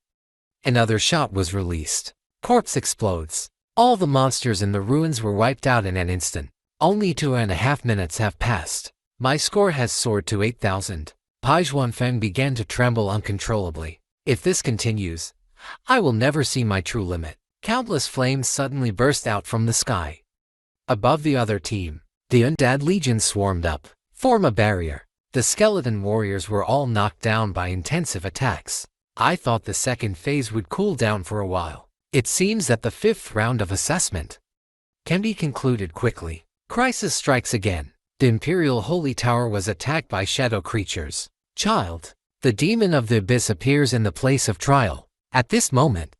another shot was released. Corpse explodes. All the monsters in the ruins were wiped out in an instant. Only 2.5 minutes have passed. My score has soared to 8,000. Pai Juanfeng began to tremble uncontrollably. If this continues, I will never see my true limit. Countless flames suddenly burst out from the sky. Above the other team, the undead legion swarmed up, form a barrier. The skeleton warriors were all knocked down by intensive attacks. I thought the second phase would cool down for a while. It seems that the 5th round of assessment can be concluded quickly. Crisis strikes again. The Imperial Holy Tower was attacked by shadow creatures. Child, the demon of the abyss appears in the place of trial. At this moment,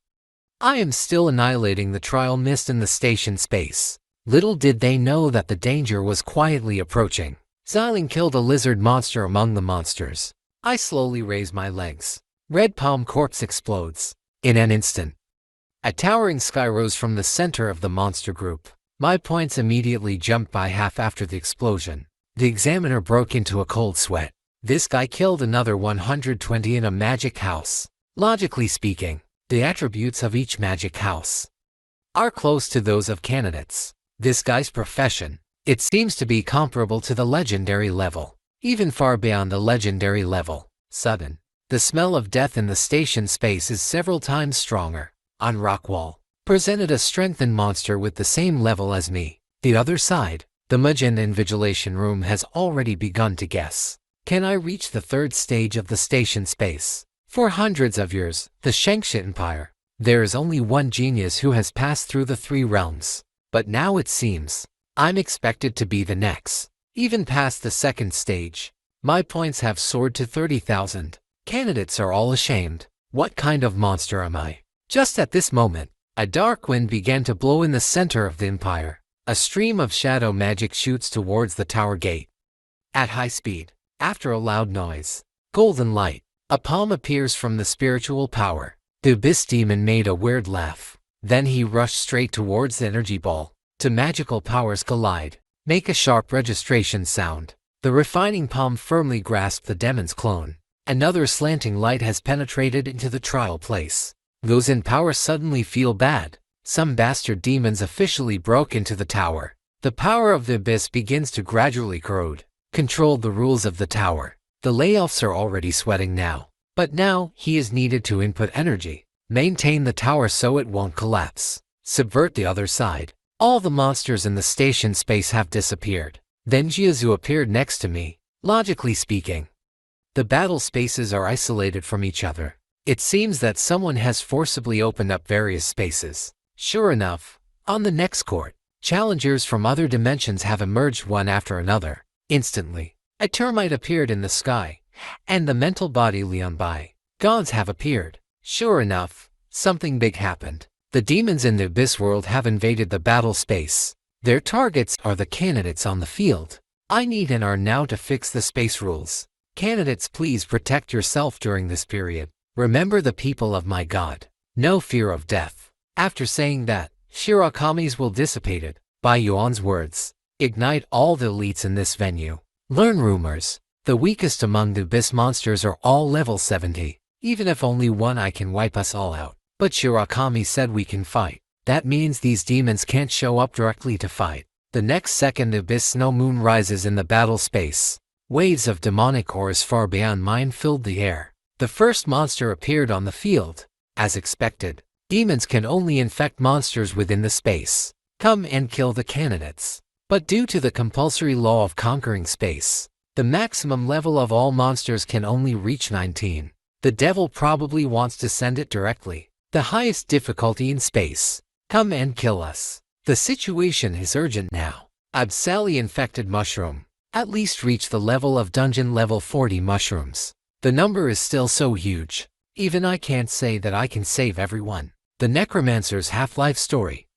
I am still annihilating the trial mist in the station space. Little did they know that the danger was quietly approaching. Xiling killed a lizard monster among the monsters. I slowly raise my legs. Red Palm Corpse explodes. In an instant, a towering sky rose from the center of the monster group. My points immediately jumped by half after the explosion. The examiner broke into a cold sweat. This guy killed another 120 in a magic house. Logically speaking, the attributes of each magic house are close to those of candidates. This guy's profession, it seems to be comparable to the legendary level, even far beyond the legendary level. Sudden, the smell of death in the station space is several times stronger. On Rockwall, presented a strengthened monster with the same level as me. The other side, the MAGE invigilation room has already begun to guess. Can I reach the 3rd stage of the station space? For hundreds of years, the Shengsha Empire, there is only one genius who has passed through the 3 realms. But now it seems, I'm expected to be the next. Even past the 2nd stage, my points have soared to 30,000. Candidates are all ashamed. What kind of monster am I? Just at this moment, a dark wind began to blow in the center of the empire. A stream of shadow magic shoots towards the tower gate. At high speed, after a loud noise, golden light, a palm appears from the spiritual power. The abyss demon made a weird laugh. Then he rushed straight towards the energy ball. To magical powers collide. Make a sharp registration sound. The refining palm firmly grasped the demon's clone. Another slanting light has penetrated into the trial place. Those in power suddenly feel bad. Some bastard demons officially broke into the tower. The power of the abyss begins to gradually corrode. Controlled the rules of the tower. The layoffs are already sweating now. But now, he is needed to input energy. Maintain the tower so it won't collapse. Subvert the other side. All the monsters in the station space have disappeared. Then Jiazu appeared next to me. Logically speaking, the battle spaces are isolated from each other. It seems that someone has forcibly opened up various spaces. Sure enough, on the next court, challengers from other dimensions have emerged one after another. Instantly, a termite appeared in the sky, and the mental body Leon Bai. Gods have appeared. Sure enough, something big happened. The demons in the abyss world have invaded the battle space. Their targets are the candidates on the field. I need an hour now to fix the space rules. Candidates, please protect yourself during this period. Remember the people of my god. No fear of death. After saying that, Shirakami's will dissipated. By Yuan's words, ignite all the elites in this venue. Learn rumors. The weakest among the abyss monsters are all level 70. Even if only one, I can wipe us all out. But Shirakami said we can fight. That means these demons can't show up directly to fight. The next second, the abyss snow moon rises in the battle space. Waves of demonic auras far beyond mine filled the air. The first monster appeared on the field. As expected, demons can only infect monsters within the space. Come and kill the candidates. But due to the compulsory law of conquering space, the maximum level of all monsters can only reach 19. The devil probably wants to send it directly. The highest difficulty in space. Come and kill us. The situation is urgent now. Absally infected mushroom. At least reach the level of dungeon level 40 mushrooms. The number is still so huge. Even I can't say that I can save everyone. The Necromancer's half-life story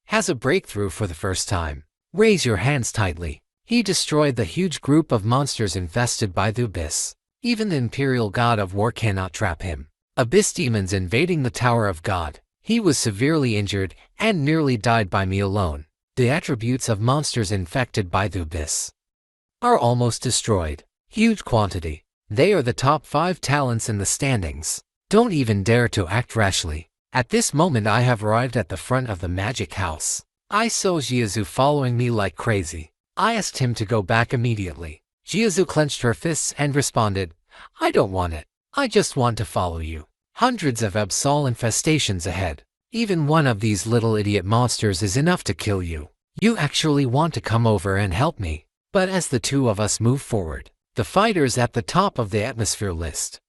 has a breakthrough for the first time. Raise your hands tightly. He destroyed the huge group of monsters infested by the Abyss. Even the Imperial God of War cannot trap him. Abyss demons invading the Tower of God. He was severely injured and nearly died by me alone. The attributes of monsters infected by the Abyss are almost destroyed. Huge quantity. They are the top 5 talents in the standings. Don't even dare to act rashly. At this moment I have arrived at the front of the magic house. I saw Jiazu following me like crazy. I asked him to go back immediately. Jiazu clenched her fists and responded, I don't want it. I just want to follow you. Hundreds of Absol infestations ahead. Even one of these little idiot monsters is enough to kill you. You actually want to come over and help me. But as the two of us move forward, the fighters at the top of the atmosphere list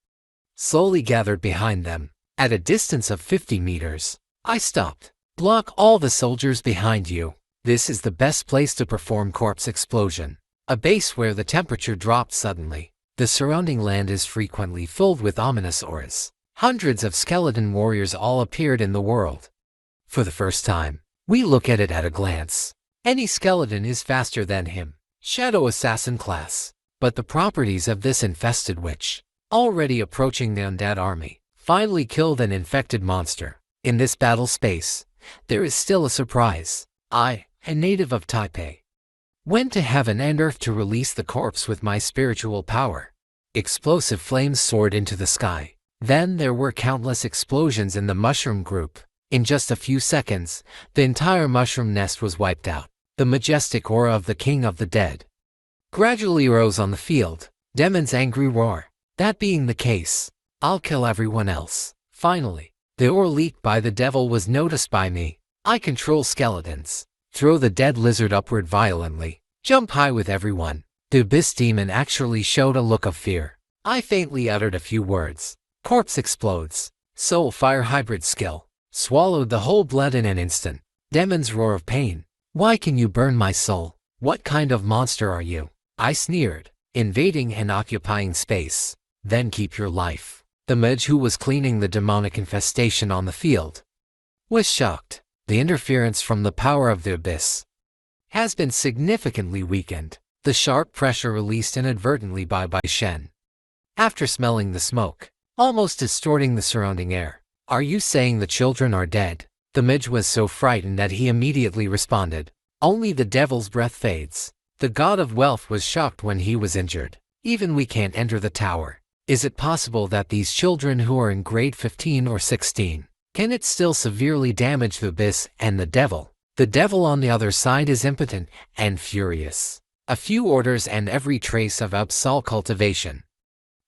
slowly gathered behind them. At a distance of 50 meters, I stopped. Block all the soldiers behind you. This is the best place to perform corpse explosion. A base where the temperature dropped suddenly. The surrounding land is frequently filled with ominous auras. Hundreds of skeleton warriors all appeared in the world. For the first time, we look at it at a glance. Any skeleton is faster than him. Shadow Assassin class. But the properties of this infested witch, already approaching the undead army, finally killed an infected monster. In this battle space, there is still a surprise. I, a native of Taipei, went to heaven and earth to release the corpse with my spiritual power. Explosive flames soared into the sky. Then there were countless explosions in the mushroom group. In just a few seconds, the entire mushroom nest was wiped out. The majestic aura of the King of the Dead gradually rose on the field. Demon's angry roar. That being the case, I'll kill everyone else. Finally, the aura leaked by the devil was noticed by me. I control skeletons. Throw the dead lizard upward violently. Jump high with everyone. The Abyss demon actually showed a look of fear. I faintly uttered a few words. Corpse explodes. Soul fire hybrid skill. Swallowed the whole blood in an instant. Demon's roar of pain. Why can you burn my soul? What kind of monster are you? I sneered. Invading and occupying space. Then keep your life. The mage who was cleaning the demonic infestation on the field was shocked. The interference from the power of the Abyss has been significantly weakened. The sharp pressure released inadvertently by Shen, after smelling the smoke, almost distorting the surrounding air. Are you saying the children are dead? The mage was so frightened that he immediately responded. Only the devil's breath fades. The god of wealth was shocked when he was injured. Even we can't enter the tower. Is it possible that these children who are in grade 15 or 16, can it still severely damage the Abyss and the devil? The devil on the other side is impotent and furious. A few orders and every trace of Absol cultivation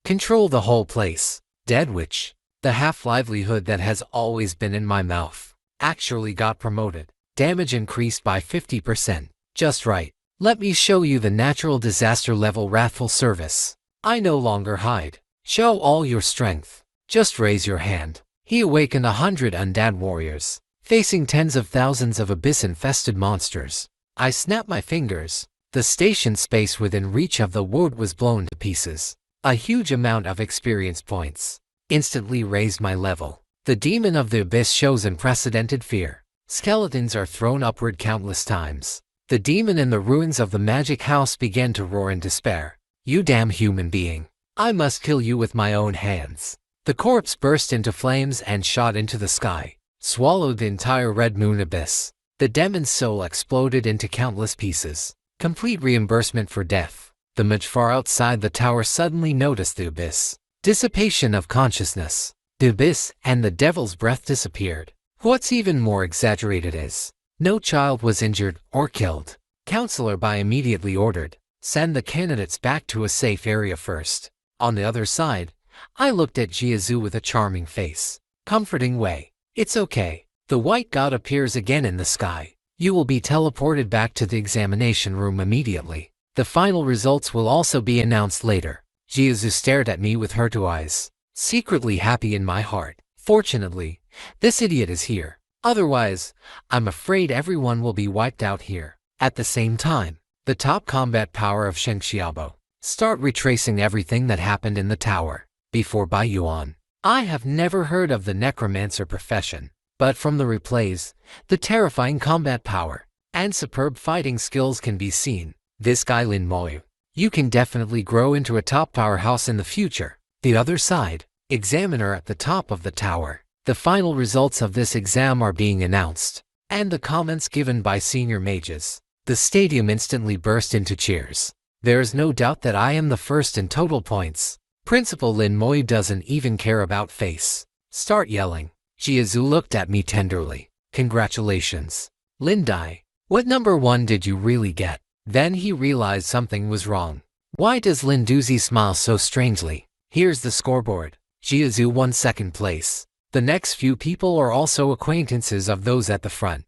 control the whole place. Dead witch, the half-livelihood that has always been in my mouth, actually got promoted. Damage increased by 50%. Just right. Let me show you the natural disaster level wrathful service. I no longer hide. Show all your strength. Just raise your hand. He awakened 100 undead warriors, facing tens of thousands of abyss-infested monsters. I snapped my fingers. The station space within reach of the wood was blown to pieces. A huge amount of experience points instantly raised my level. The demon of the abyss shows unprecedented fear. Skeletons are thrown upward countless times. The demon in the ruins of the magic house began to roar in despair. You damn human being. I must kill you with my own hands. The corpse burst into flames and shot into the sky, swallowed the entire Red Moon abyss. The demon's soul exploded into countless pieces. Complete reimbursement for death. The mage far outside the tower suddenly noticed the abyss. Dissipation of consciousness. The abyss and the devil's breath disappeared. What's even more exaggerated is, no child was injured or killed. Counselor Bai immediately ordered, send the candidates back to a safe area first. On the other side, I looked at Jiazu with a charming face. Comforting way. It's okay. The white god appears again in the sky. You will be teleported back to the examination room immediately. The final results will also be announced later. Jiazu stared at me with her two eyes, secretly happy in my heart. Fortunately, this idiot is here. Otherwise, I'm afraid everyone will be wiped out here. At the same time, the top combat power of Sheng Xiaobo. Start retracing everything that happened in the tower. Before Bai Yuan, I have never heard of the Necromancer profession, but from the replays, the terrifying combat power and superb fighting skills can be seen. This guy Lin Moyu, you can definitely grow into a top powerhouse in the future. The other side, examiner at the top of the tower. The final results of this exam are being announced, and the comments given by senior mages. The stadium instantly burst into cheers. There is no doubt that I am the first in total points. Principal Lin Moyu doesn't even care about face. Start yelling. Jiazu looked at me tenderly. Congratulations. Lin Dai, what number 1 did you really get? Then he realized something was wrong. Why does Lin Duzi smile so strangely? Here's the scoreboard. Jiazu won 2nd place. The next few people are also acquaintances of those at the front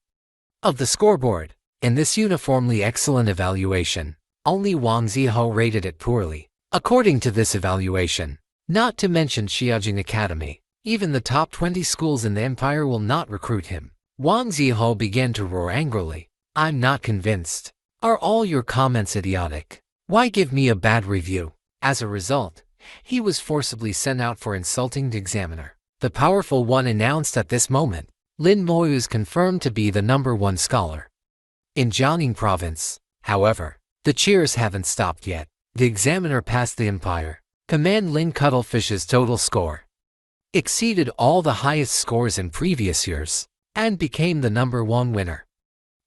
of the scoreboard. In this uniformly excellent evaluation, only Wang Ziho rated it poorly. According to this evaluation, not to mention Xiaojing Academy, even the top 20 schools in the empire will not recruit him. Wang Ziho began to roar angrily. I'm not convinced. Are all your comments idiotic? Why give me a bad review? As a result, he was forcibly sent out for insulting the examiner. The powerful one announced at this moment, Lin Moyu is confirmed to be the number 1 scholar in Jiangning province. However, the cheers haven't stopped yet. The examiner passed the empire. Command Lin Cuttlefish's total score exceeded all the highest scores in previous years and became the number 1 winner.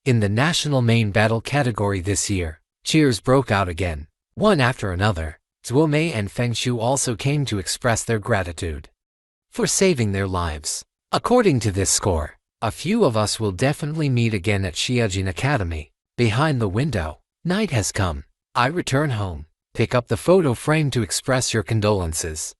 In the national main battle category this year, cheers broke out again, one after another. Zhuo Mei and Feng Shu also came to express their gratitude for saving their lives. According to this score, a few of us will definitely meet again at Xiaojing Academy. Behind the window, night has come. I return home. Pick up the photo frame to express your condolences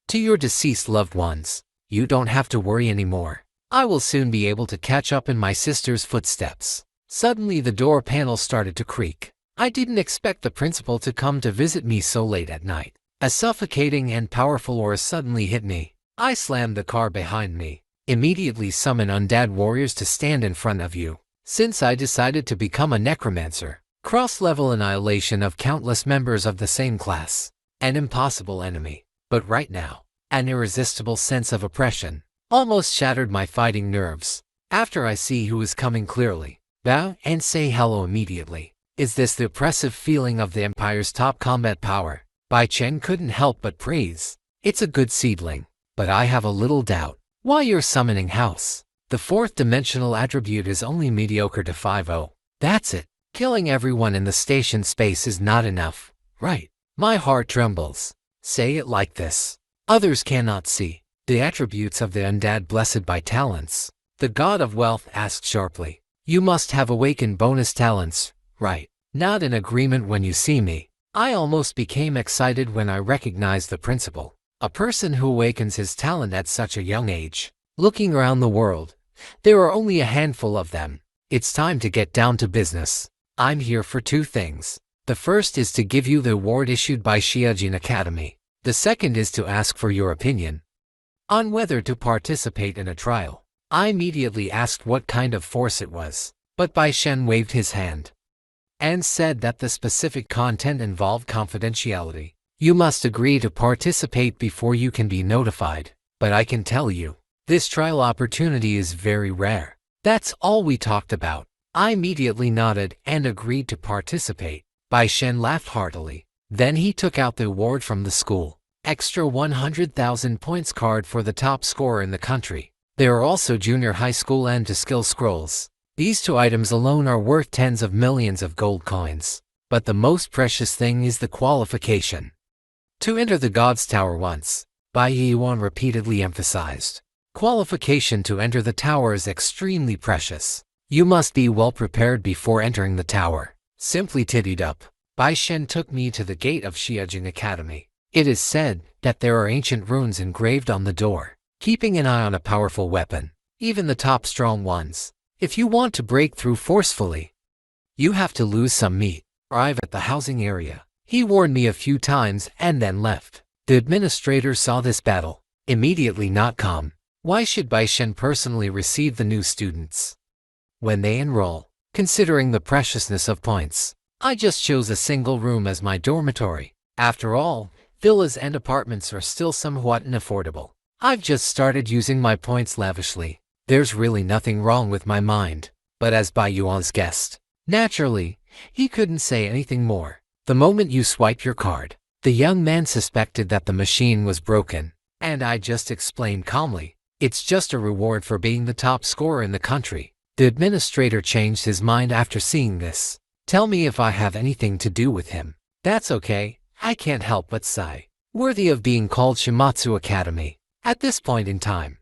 to your deceased loved ones. You don't have to worry anymore. I will soon be able to catch up in my sister's footsteps. Suddenly the door panel started to creak. I didn't expect the principal to come to visit me so late at night. A suffocating and powerful aura suddenly hit me. I slammed the car behind me. Immediately summon undead warriors to stand in front of you. Since I decided to become a necromancer, cross-level annihilation of countless members of the same class. An impossible enemy. But right now, an irresistible sense of oppression almost shattered my fighting nerves. After I see who is coming clearly, bow and say hello immediately. Is this the oppressive feeling of the Empire's top combat power? Bai Chen couldn't help but praise. It's a good seedling, but I have a little doubt. Why you're summoning house? The 4th dimensional attribute is only mediocre to 5-0. That's it. Killing everyone in the station space is not enough, right? My heart trembles. Say it like this. Others cannot see the attributes of the undead blessed by talents. The god of wealth asked sharply. You must have awakened bonus talents, right? Not in agreement when you see me. I almost became excited when I recognized the principal. A person who awakens his talent at such a young age. Looking around the world, there are only a handful of them. It's time to get down to business. I'm here for 2 things. The first is to give you the award issued by Xiaojing Academy. The second is to ask for your opinion on whether to participate in a trial. I immediately asked what kind of force it was, but Bai Shen waved his hand and said that the specific content involved confidentiality. You must agree to participate before you can be notified. But I can tell you, this trial opportunity is very rare. That's all we talked about. I immediately nodded and agreed to participate. Bai Shen laughed heartily. Then he took out the award from the school. Extra 100,000 points card for the top scorer in the country. There are also junior high school and to skill scrolls. These 2 items alone are worth tens of millions of gold coins. But the most precious thing is the qualification to enter the God's Tower once. Bai Yuan repeatedly emphasized. Qualification to enter the tower is extremely precious. You must be well prepared before entering the tower. Simply tittied up. Bai Shen took me to the gate of Xiaojing Academy. It is said that there are ancient runes engraved on the door, keeping an eye on a powerful weapon, even the top strong ones. If you want to break through forcefully, you have to lose some meat. Arrive at the housing area. He warned me a few times and then left. The administrator saw this battle, immediately not calm. Why should Bai Shen personally receive the new students when they enroll? Considering the preciousness of points, I just chose a single room as my dormitory. After all, villas and apartments are still somewhat unaffordable. I've just started using my points lavishly. There's really nothing wrong with my mind. But as Bai Yuan's guest, naturally, he couldn't say anything more. The moment you swipe your card, the young man suspected that the machine was broken, and I just explained calmly, it's just a reward for being the top scorer in the country. The administrator changed his mind after seeing this. Tell me if I have anything to do with him. That's okay, I can't help but sigh. Worthy of being called Shimatsu Academy. At this point in time,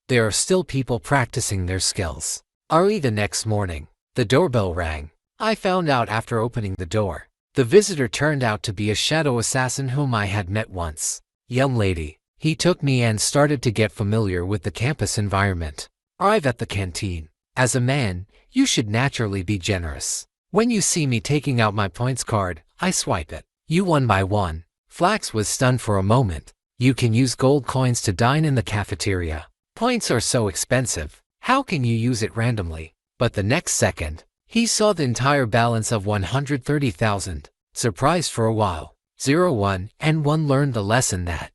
there are still people practicing their skills. Early the next morning, the doorbell rang. I found out after opening the door. The visitor turned out to be a shadow assassin whom I had met once. Young lady, he took me and started to get familiar with the campus environment. Arrive at the canteen. As a man, you should naturally be generous. When you see me taking out my points card, I swipe it. You one by one. Flax was stunned for a moment. You can use gold coins to dine in the cafeteria. Points are so expensive. How can you use it randomly? But the next second, he saw the entire balance of 130,000. Surprised for a while. 01 and 1 learned the lesson that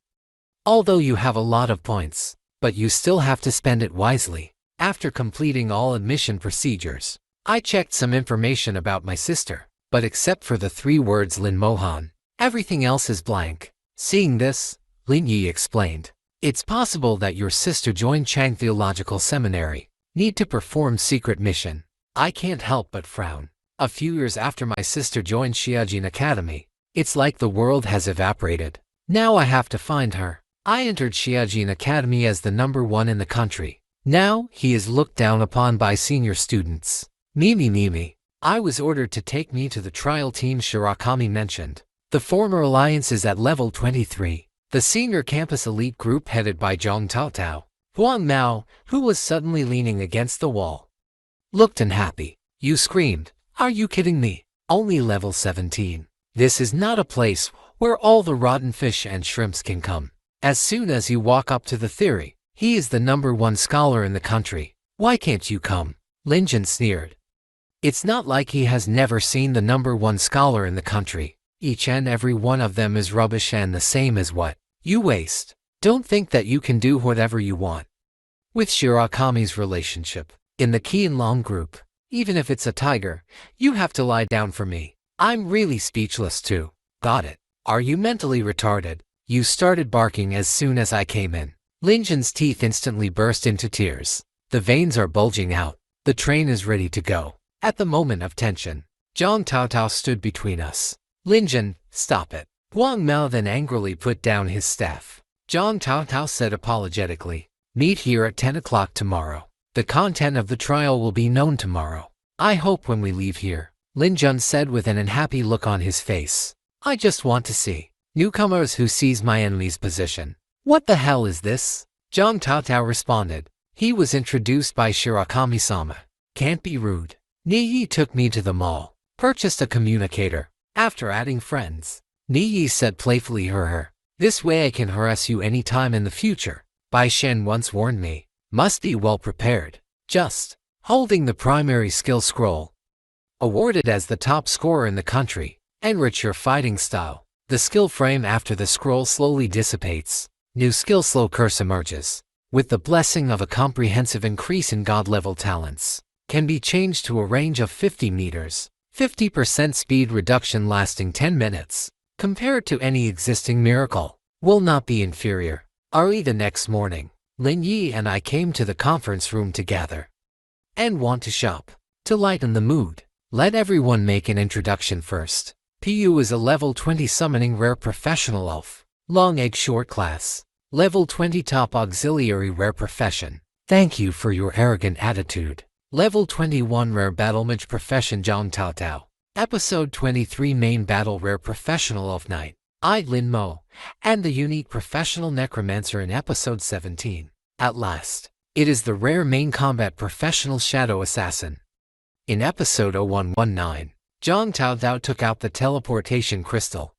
although you have a lot of points, but you still have to spend it wisely. After completing all admission procedures, I checked some information about my sister, but except for the 3 words Lin Mohan, everything else is blank. Seeing this, Lin Yi explained, it's possible that your sister joined Chang Theological Seminary. Need to perform secret mission. I can't help but frown. A few years after my sister joined Xiajin Academy, it's like the world has evaporated. Now I have to find her. I entered Xiajin Academy as the #1 in the country. Now he is looked down upon by senior students. Mimi. I was ordered to take me to the trial team Shirakami mentioned. The former alliance is at level 23. The senior campus elite group headed by Zhang Taotao. Huang Mao, who was suddenly leaning against the wall, looked unhappy. You screamed, are you kidding me? Only level 17. This is not a place where all the rotten fish and shrimps can come. As soon as you walk up to the theory, he is the #1 scholar in the country. Why can't you come? Lin Jin sneered. It's not like he has never seen the #1 scholar in the country. Each and every one of them is rubbish and the same as what you waste. Don't think that you can do whatever you want. With Shirakami's relationship, in the Qianlong group, even if it's a tiger, you have to lie down for me. I'm really speechless too. Got it. Are you mentally retarded? You started barking as soon as I came in. Lin Jin's teeth instantly burst into tears. The veins are bulging out. The train is ready to go. At the moment of tension, Zhang Taotao stood between us. Lin Jin, stop it. Huang Mao then angrily put down his staff. Zhang Taotao said apologetically, meet here at 10 o'clock tomorrow. The content of the trial will be known tomorrow. I hope when we leave here, Lin Jun said with an unhappy look on his face. I just want to see newcomers who sees my enemy's position. What the hell is this? Zhang Taotao responded. He was introduced by Shirakami-sama. Can't be rude. Niyi took me to the mall, purchased a communicator. After adding friends, Niyi said playfully her. This way I can harass you any time in the future. Bai Shen once warned me. Must be well prepared. Just holding the primary skill scroll. Awarded as the top scorer in the country. Enrich your fighting style. The skill frame after the scroll slowly dissipates. New skill slow curse emerges. With the blessing of a comprehensive increase in god level talents. Can be changed to a range of 50 meters. 50% speed reduction lasting 10 minutes. Compared to any existing miracle. Will not be inferior. Early the next morning, Lin Yi and I came to the conference room together. And want to shop. To lighten the mood, let everyone make an introduction first. PU is a level 20 summoning rare professional elf. Long egg short class. Level 20 top auxiliary rare profession. Thank you for your arrogant attitude. Level 21 rare battle mage profession Zhang Taotao. Episode 23 main battle rare professional elf knight. I Lin Mo. And the unique professional necromancer in episode 17. At last, it is the rare main combat professional shadow assassin. In episode 0119, Zhang Taotao took out the teleportation crystal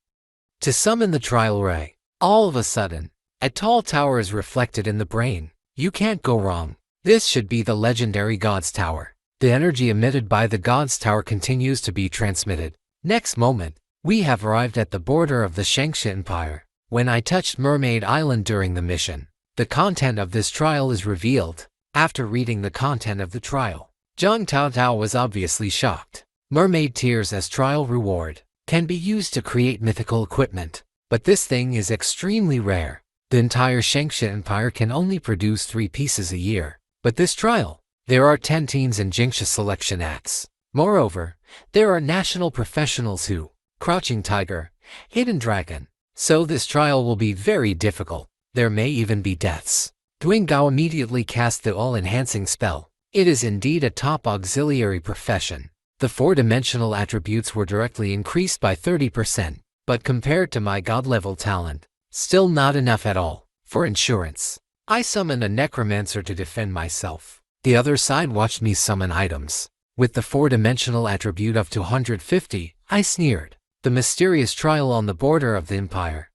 to summon the trial ray. All of a sudden, a tall tower is reflected in the brain. You can't go wrong. This should be the legendary God's Tower. The energy emitted by the God's Tower continues to be transmitted. Next moment, we have arrived at the border of the Shangsha Empire. When I touched Mermaid Island during the mission, the content of this trial is revealed. After reading the content of the trial, Zhang Taotao was obviously shocked. Mermaid tears as trial reward can be used to create mythical equipment, but this thing is extremely rare. The entire Shangsha Empire can only produce 3 pieces a year, but this trial, there are 10 teams in Jingsha selection acts. Moreover, there are national professionals who, Crouching Tiger, Hidden Dragon, so this trial will be very difficult. There may even be deaths. Dwayne Gao immediately cast the all-enhancing spell. It is indeed a top auxiliary profession. The 4-dimensional attributes were directly increased by 30%, but compared to my god-level talent, still not enough at all. For insurance, I summoned a Necromancer to defend myself. The other side watched me summon items. With the 4-dimensional attribute of 250, I sneered. The mysterious trial on the border of the Empire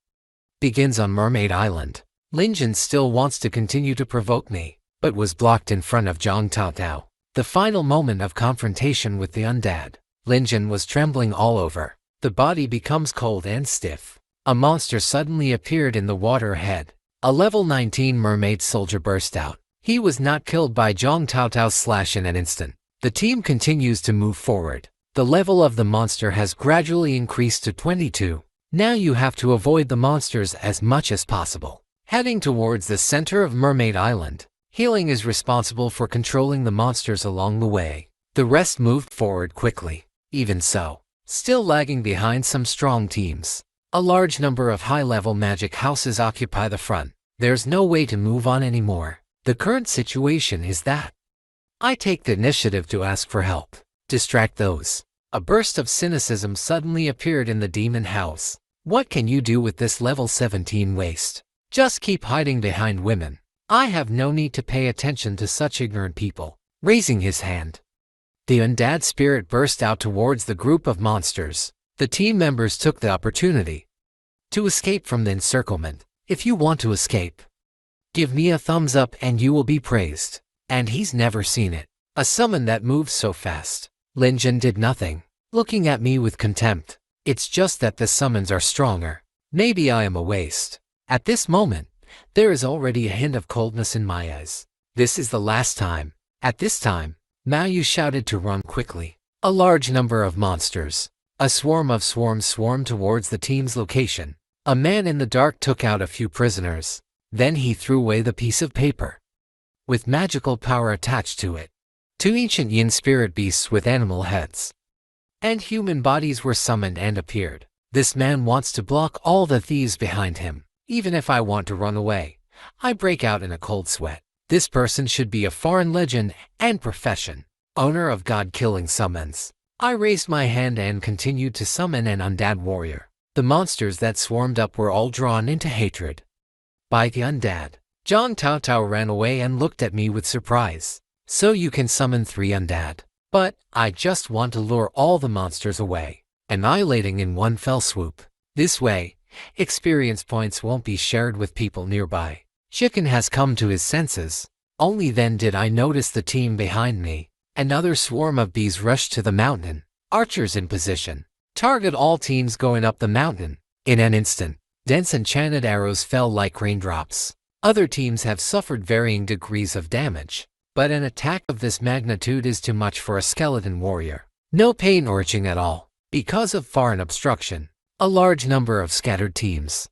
begins on Mermaid Island. Lin Jin still wants to continue to provoke me, but was blocked in front of Zhang Taotao. The final moment of confrontation with the undead. Lin Jin was trembling all over. The body becomes cold and stiff. A monster suddenly appeared in the water ahead. A level 19 mermaid soldier burst out. He was not killed by Zhang Taotao's slash in an instant. The team continues to move forward. The level of the monster has gradually increased to 22. Now you have to avoid the monsters as much as possible. Heading towards the center of Mermaid Island, healing is responsible for controlling the monsters along the way. The rest moved forward quickly. Even so, still lagging behind some strong teams. A large number of high-level magic houses occupy the front. There's no way to move on anymore. The current situation is that I take the initiative to ask for help. Distract those. A burst of cynicism suddenly appeared in the demon house. What can you do with this level 17 waste? Just keep hiding behind women. I have no need to pay attention to such ignorant people. Raising his hand, the undead spirit burst out towards the group of monsters. The team members took the opportunity to escape from the encirclement. If you want to escape, give me a thumbs up and you will be praised. And he's never seen it. A summon that moves so fast. Lin Jin did nothing, looking at me with contempt. It's just that the summons are stronger. Maybe I am a waste. At this moment, there is already a hint of coldness in my eyes. This is the last time. At this time, Mao Yu shouted to run quickly. A large number of monsters. A swarm of swarms swarmed towards the team's location. A man in the dark took out a few prisoners. Then he threw away the piece of paper with magical power attached to it. 2 ancient yin spirit beasts with animal heads and human bodies were summoned and appeared. This man wants to block all the thieves behind him. Even if I want to run away, I break out in a cold sweat. This person should be a foreign legend and profession, owner of god-killing summons. I raised my hand and continued to summon an undead warrior. The monsters that swarmed up were all drawn into hatred by the undead. Zhang Taotao ran away and looked at me with surprise. So you can summon 3 undead. But I just want to lure all the monsters away, annihilating in one fell swoop. This way, experience points won't be shared with people nearby. Chicken has come to his senses. Only then did I notice the team behind me. Another swarm of bees rushed to the mountain. Archers in position. Target all teams going up the mountain. In an instant, dense enchanted arrows fell like raindrops. Other teams have suffered varying degrees of damage, but an attack of this magnitude is too much for a skeleton warrior. No pain or itching at all. Because of foreign obstruction, a large number of scattered teams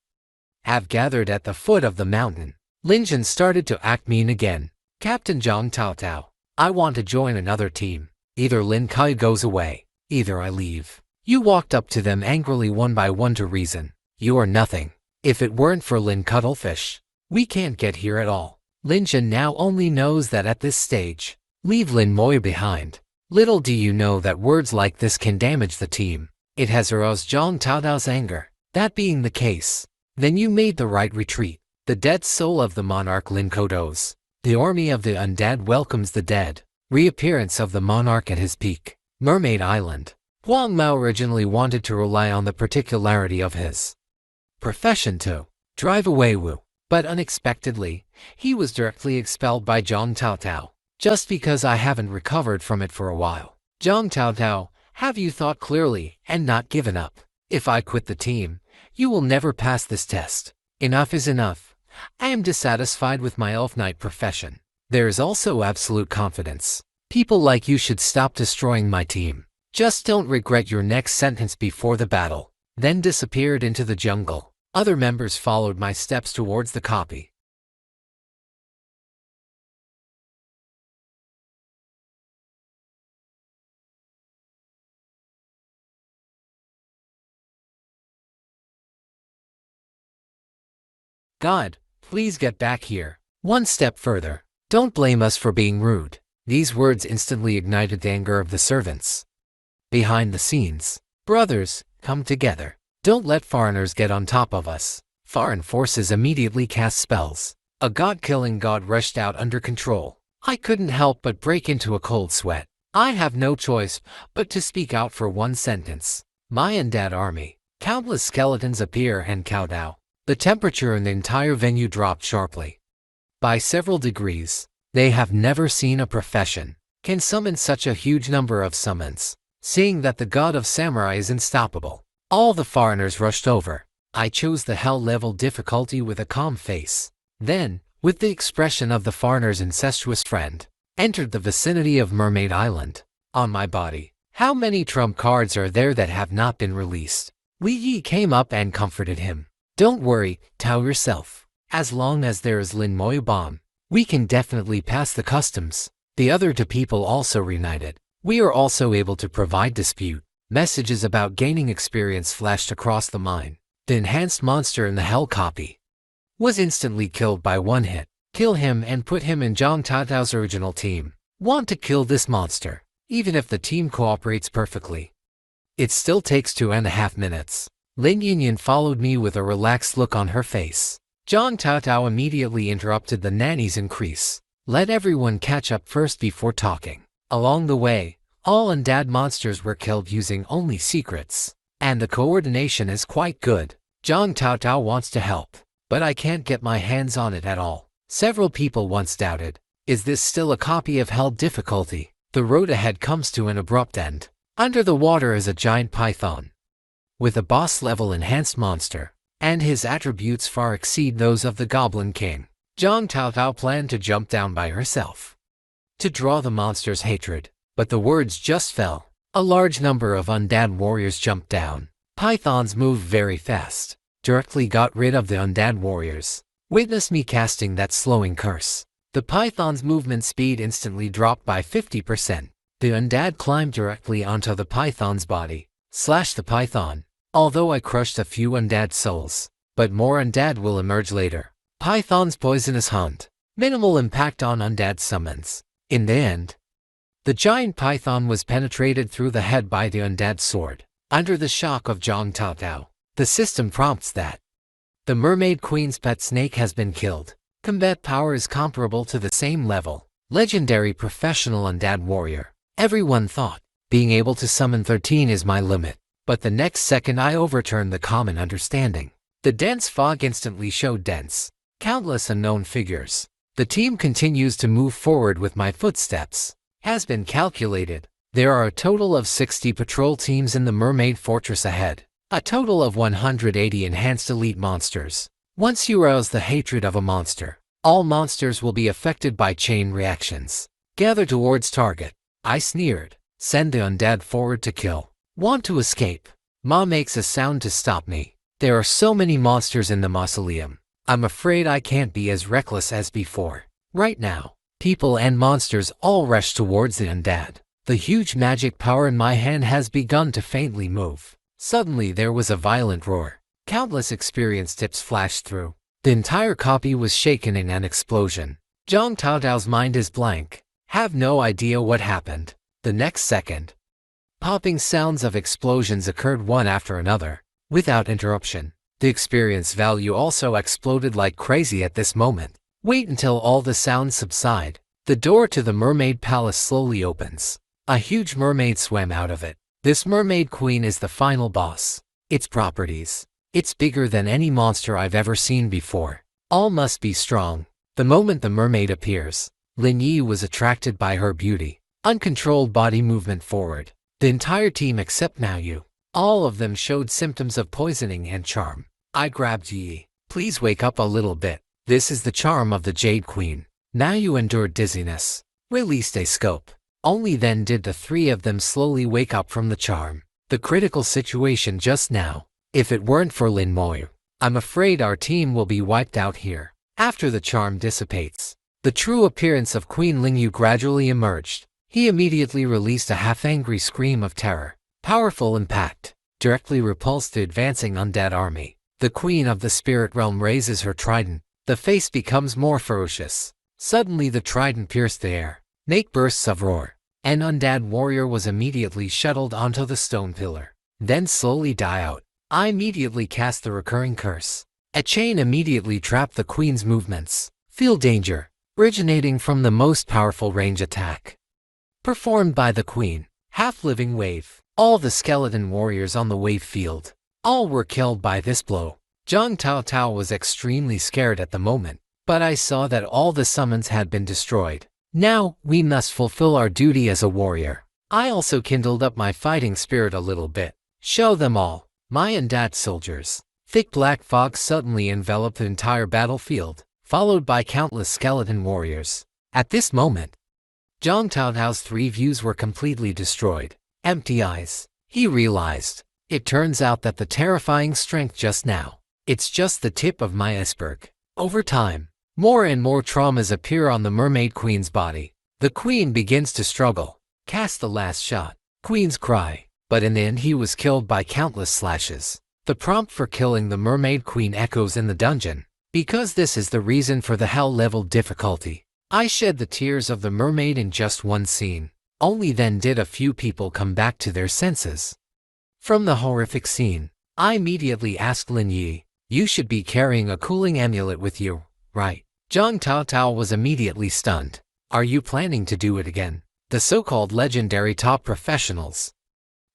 have gathered at the foot of the mountain. Lin Jin started to act mean again. Captain Zhang Taotao, I want to join another team. Either Lin Kai goes away, either I leave. You walked up to them angrily one by one to reason. You are nothing. If it weren't for Lin Cuttlefish, we can't get here at all. Lin Jin now only knows that at this stage, leave Lin Moy behind. Little do you know that words like this can damage the team. It has aroused Zhang Taotao's anger. That being the case, then you made the right retreat. The dead soul of the monarch Lin Kodos. The army of the undead welcomes the dead. Reappearance of the monarch at his peak. Mermaid Island. Huang Mao originally wanted to rely on the particularity of his profession to drive away Wu. But unexpectedly, he was directly expelled by Zhang Taotao, just because I haven't recovered from it for a while. Zhang Taotao, have you thought clearly and not given up? If I quit the team, you will never pass this test. Enough is enough. I am dissatisfied with my Elf Knight profession. There is also absolute confidence. People like you should stop destroying my team. Just don't regret your next sentence before the battle. Then disappeared into the jungle. Other members followed my steps towards the copy. God, please get back here. One step further. Don't blame us for being rude. These words instantly ignited the anger of the servants. Behind the scenes, brothers, come together. Don't let foreigners get on top of us. Foreign forces immediately cast spells. A god-killing god rushed out under control. I couldn't help but break into a cold sweat. I have no choice but to speak out for one sentence. My undead army. Countless skeletons appear and kowtow. The temperature in the entire venue dropped sharply. By several degrees. They have never seen a profession can summon such a huge number of summons. Seeing that the god of samurai is unstoppable, all the foreigners rushed over. I chose the hell level difficulty with a calm face. Then, with the expression of the foreigner's incestuous friend, entered the vicinity of Mermaid Island. On my body, how many trump cards are there that have not been released? Li Yi came up and comforted him. Don't worry, Tao yourself. As long as there is Lin Moyu bomb, we can definitely pass the customs. The other two people also reunited. We are also able to provide dispute. Messages about gaining experience flashed across the mine. The enhanced monster in the hell copy was instantly killed by one hit. Kill him and put him in Zhang Taotao's original team. Want to kill this monster, even if the team cooperates perfectly. It still takes 2.5 minutes. Lin Yinyan followed me with a relaxed look on her face. Zhang Taotao immediately interrupted the nanny's increase. Let everyone catch up first before talking. Along the way, all undead monsters were killed using only secrets. And the coordination is quite good. Zhang Taotao wants to help, but I can't get my hands on it at all. Several people once doubted, is this still a copy of Hell difficulty? The road ahead comes to an abrupt end. Under the water is a giant python with a boss-level enhanced monster, and his attributes far exceed those of the Goblin King. Zhang Taotao planned to jump down by herself to draw the monster's hatred, but the words just fell. A large number of undead warriors jumped down. Pythons moved very fast, directly got rid of the undead warriors. Witness me casting that slowing curse. The python's movement speed instantly dropped by 50%. The undead climbed directly onto the python's body, slashed the python. Although I crushed a few undead souls, but more undead will emerge later. Python's poisonous hunt. Minimal impact on undead summons. In the end, the giant python was penetrated through the head by the undead sword. Under the shock of Zhang Taotao, the system prompts that the Mermaid Queen's pet snake has been killed. Combat power is comparable to the same level. Legendary professional undead warrior. Everyone thought, being able to summon 13 is my limit. But the next second I overturned the common understanding. The dense fog instantly showed dense, countless unknown figures. The team continues to move forward with my footsteps. Has been calculated. There are a total of 60 patrol teams in the Mermaid Fortress ahead. A total of 180 enhanced elite monsters. Once you rouse the hatred of a monster, all monsters will be affected by chain reactions. Gather towards target. I sneered. Send the undead forward to kill. Want to escape? Ma makes a sound to stop me. There are so many monsters in the mausoleum. I'm afraid I can't be as reckless as before. Right now, people and monsters all rush towards the undead. The huge magic power in my hand has begun to faintly move. Suddenly there was a violent roar. Countless experience tips flashed through. The entire copy was shaken in an explosion. Zhang Taotao's mind is blank. Have no idea what happened. The next second, popping sounds of explosions occurred one after another, without interruption. The experience value also exploded like crazy at this moment. Wait until all the sounds subside. The door to the mermaid palace slowly opens. A huge mermaid swam out of it. This mermaid queen is the final boss. Its properties. It's bigger than any monster I've ever seen before. All must be strong. The moment the mermaid appears, Lin Yi was attracted by her beauty. Uncontrolled body movement forward. The entire team except Now Yu. All of them showed symptoms of poisoning and charm. I grabbed Yi. Please wake up a little bit. This is the charm of the Jade Queen. Now Yu endured dizziness. Released a scope. Only then did the three of them slowly wake up from the charm. The critical situation just now. If it weren't for Lin Moyu, I'm afraid our team will be wiped out here. After the charm dissipates, the true appearance of Queen Lingyu gradually emerged. He immediately released a half-angry scream of terror. Powerful impact. Directly repulsed the advancing undead army. The Queen of the Spirit Realm raises her trident. The face becomes more ferocious. Suddenly the trident pierced the air. Make bursts of roar. An undead warrior was immediately shuttled onto the stone pillar. Then slowly die out. I immediately cast the recurring curse. A chain immediately trapped the Queen's movements. Feel danger. Originating from the most powerful range attack. Performed by the Queen. Half-living wave. All the skeleton warriors on the wave field. All were killed by this blow. Zhang Taotao was extremely scared at the moment, but I saw that all the summons had been destroyed. Now, we must fulfill our duty as a warrior. I also kindled up my fighting spirit a little bit. Show them all. My undead soldiers. Thick black fog suddenly enveloped the entire battlefield, followed by countless skeleton warriors. At this moment, Zhang Taotao's three views were completely destroyed. Empty eyes. He realized. It turns out that the terrifying strength just now, it's just the tip of my iceberg. Over time, more and more traumas appear on the Mermaid Queen's body. The Queen begins to struggle. Cast the last shot. Queen's cry. But in the end he was killed by countless slashes. The prompt for killing the Mermaid Queen echoes in the dungeon. Because this is the reason for the hell level difficulty. I shed the tears of the mermaid in just one scene. Only then did a few people come back to their senses. From the horrific scene, I immediately asked Lin Yi, you should be carrying a cooling amulet with you, right? Zhang Taotao was immediately stunned. Are you planning to do it again? The so-called legendary top professionals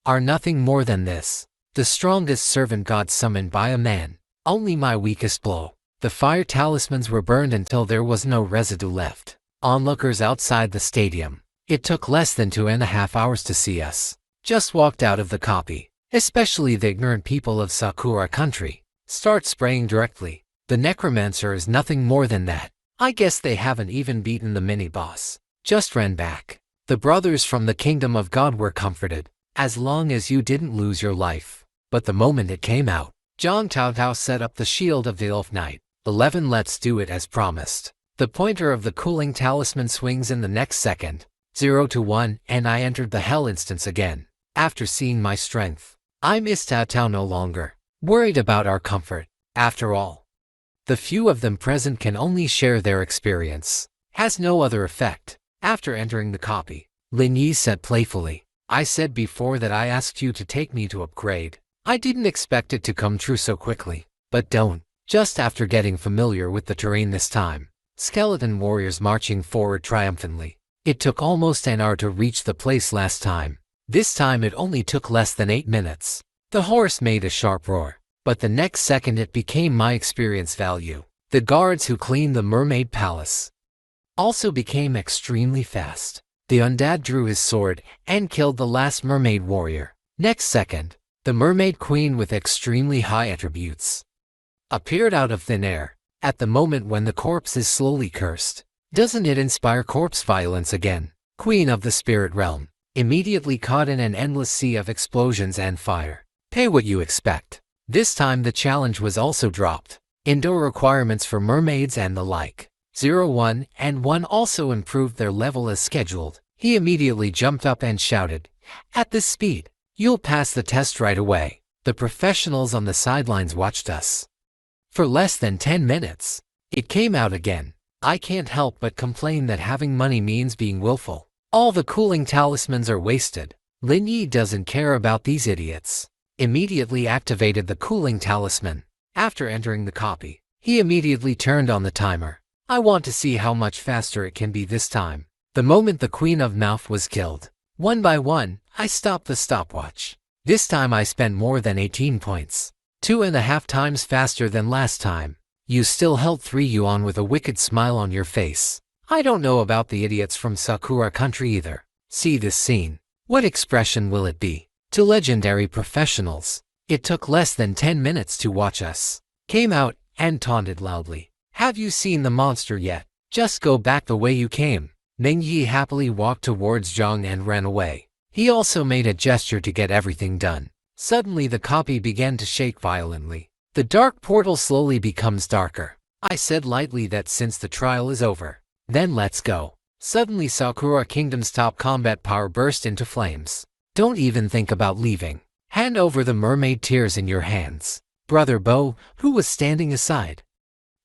are nothing more than this. The strongest servant god summoned by a man. Only my weakest blow. The fire talismans were burned until there was no residue left. Onlookers outside the stadium. It took less than 2.5 hours to see us. Just walked out of the copy. Especially the ignorant people of Sakura country. Start spraying directly. The Necromancer is nothing more than that. I guess they haven't even beaten the mini-boss. Just ran back. The brothers from the Kingdom of God were comforted. As long as you didn't lose your life. But the moment it came out, Zhang Taotao set up the shield of the Elf Knight. 11 Let's do it as promised. The pointer of the cooling talisman swings in the next second. 0 to 1 and I entered the hell instance again. After seeing my strength, I miss Taotao no longer. Worried about our comfort. After all, the few of them present can only share their experience. Has no other effect. After entering the copy, Lin Yi said playfully, I said before that I asked you to take me to upgrade. I didn't expect it to come true so quickly. But don't. Just after getting familiar with the terrain this time, skeleton warriors marching forward triumphantly. It took almost an hour to reach the place last time. This time it only took less than 8 minutes. The horse made a sharp roar, but the next second it became my experience value. The guards who cleaned the mermaid palace also became extremely fast. The undead drew his sword and killed the last mermaid warrior. Next second, the mermaid queen with extremely high attributes appeared out of thin air. At the moment when the corpse is slowly cursed, doesn't it inspire corpse violence again? Queen of the Spirit Realm, immediately caught in an endless sea of explosions and fire. Pay what you expect. This time the challenge was also dropped. Indoor requirements for mermaids and the like. 0, 1, and 1 also improved their level as scheduled. He immediately jumped up and shouted, at this speed, you'll pass the test right away. The professionals on the sidelines watched us for less than 10 minutes. It came out again. I can't help but complain that having money means being willful. All the cooling talismans are wasted. Lin Yi doesn't care about these idiots. Immediately activated the cooling talisman. After entering the copy, he immediately turned on the timer. I want to see how much faster it can be this time. The moment the Queen of Mouth was killed, one by one, I stopped the stopwatch. This time I spent more than 18 points. 2.5 times faster than last time. You still held 3 yuan with a wicked smile on your face. I don't know about the idiots from Sakura country either. See this scene. What expression will it be? To legendary professionals, it took less than 10 minutes to watch us. Came out and taunted loudly. Have you seen the monster yet? Just go back the way you came. Meng Yi happily walked towards Zhang and ran away. He also made a gesture to get everything done. Suddenly the copy began to shake violently. The dark portal slowly becomes darker. I said lightly that since the trial is over, then let's go. Suddenly Sakura Kingdom's top combat power burst into flames. Don't even think about leaving. Hand over the mermaid tears in your hands. Brother Bo, who was standing aside,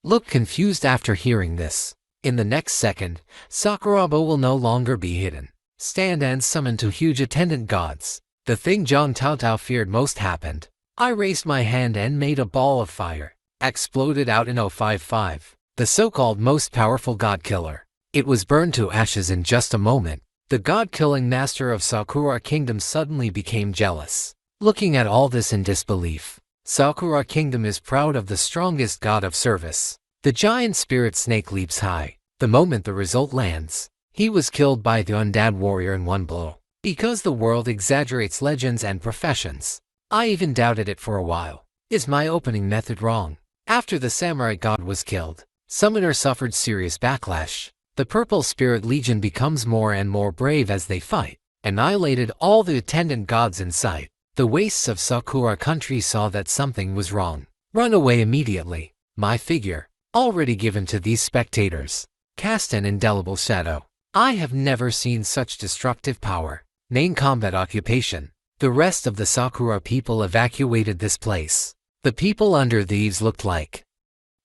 looked confused after hearing this. In the next second, Sakurabo will no longer be hidden. Stand and summon 2 huge attendant gods. The thing Zhang Taotao feared most happened. I raised my hand and made a ball of fire. Exploded out in 055. The so-called most powerful god killer. It was burned to ashes in just a moment. The god-killing master of Sakura Kingdom suddenly became jealous. Looking at all this in disbelief. Sakura Kingdom is proud of the strongest god of service. The giant spirit snake leaps high. The moment the result lands, he was killed by the undead warrior in one blow. Because the world exaggerates legends and professions, I even doubted it for a while. Is my opening method wrong? After the samurai god was killed, Summoner suffered serious backlash. The Purple Spirit Legion becomes more and more brave as they fight, annihilated all the attendant gods in sight. The wastes of Sakura country saw that something was wrong. Run away immediately. My figure, already given to these spectators, cast an indelible shadow. I have never seen such destructive power. Main combat occupation. The rest of the Sakura people evacuated this place. The people under the eaves looked like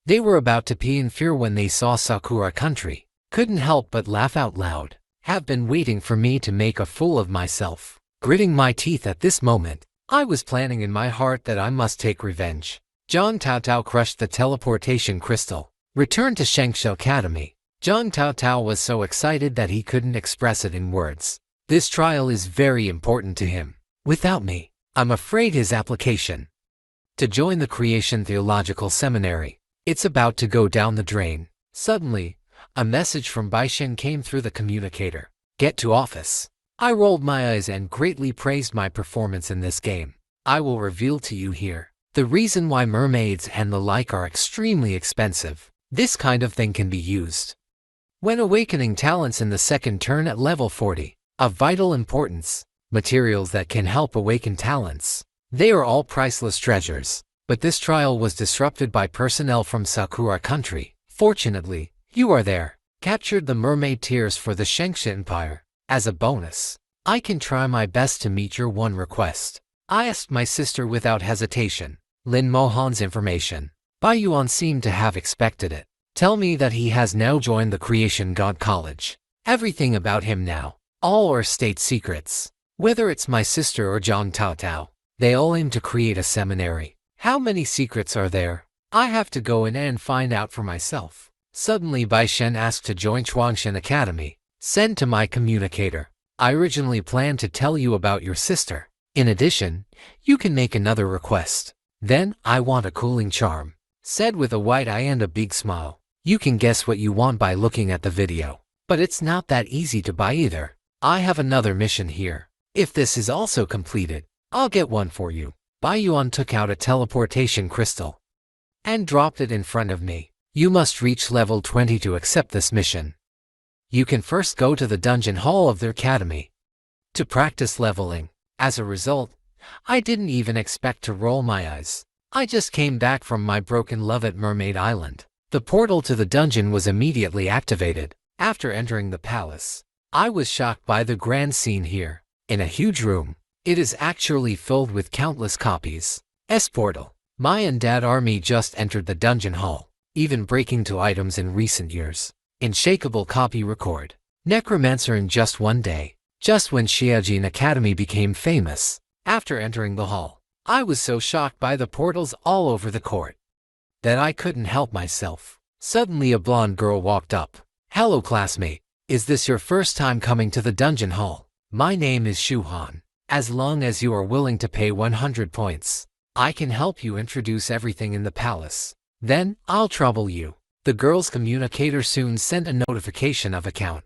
they were about to pee in fear when they saw Sakura country. Couldn't help but laugh out loud. Have been waiting for me to make a fool of myself. Gritting my teeth at this moment, I was planning in my heart that I must take revenge. Zhang Taotao crushed the teleportation crystal. Returned to Shengsha Academy. Zhang Taotao was so excited that he couldn't express it in words. This trial is very important to him. Without me, I'm afraid his application to join the Creation Theological Seminary, it's about to go down the drain. Suddenly, a message from Baishen came through the communicator. Get to office. I rolled my eyes and greatly praised my performance in this game. I will reveal to you here the reason why mermaids and the like are extremely expensive. This kind of thing can be used when awakening talents in the second turn at level 40. Of vital importance, materials that can help awaken talents. They are all priceless treasures. But this trial was disrupted by personnel from Sakura country. Fortunately, you are there. Captured the mermaid tears for the Shengsha Empire. As a bonus, I can try my best to meet your one request. I asked my sister without hesitation. Lin Mohan's information. Bai Yuan seemed to have expected it. Tell me that he has now joined the Creation God College. Everything about him now. All are state secrets. Whether it's my sister or Zhang Taotao, they all aim to create a seminary. How many secrets are there? I have to go in and find out for myself. Suddenly Bai Shen asked to join Chuangshan Academy. Send to my communicator. I originally planned to tell you about your sister. In addition, you can make another request. Then, I want a cooling charm. Said with a wide eye and a big smile. You can guess what you want by looking at the video. But it's not that easy to buy either. I have another mission here. If this is also completed, I'll get one for you. Bai Yuan took out a teleportation crystal and dropped it in front of me. You must reach level 20 to accept this mission. You can first go to the dungeon hall of their academy to practice leveling. As a result, I didn't even expect to roll my eyes. I just came back from my broken love at Mermaid Island. The portal to the dungeon was immediately activated. After entering the palace, I was shocked by the grand scene here. In a huge room, it is actually filled with countless copies. S-Portal. My undead army just entered the dungeon hall, even breaking 2 items in recent years. Unshakable copy record. Necromancer in just one day. Just when Xiaojin Academy became famous. After entering the hall, I was so shocked by the portals all over the court that I couldn't help myself. Suddenly a blonde girl walked up. Hello classmate. Is this your first time coming to the dungeon hall? My name is Shu Han. As long as you are willing to pay 100 points, I can help you introduce everything in the palace. Then, I'll trouble you. The girl's communicator soon sent a notification of account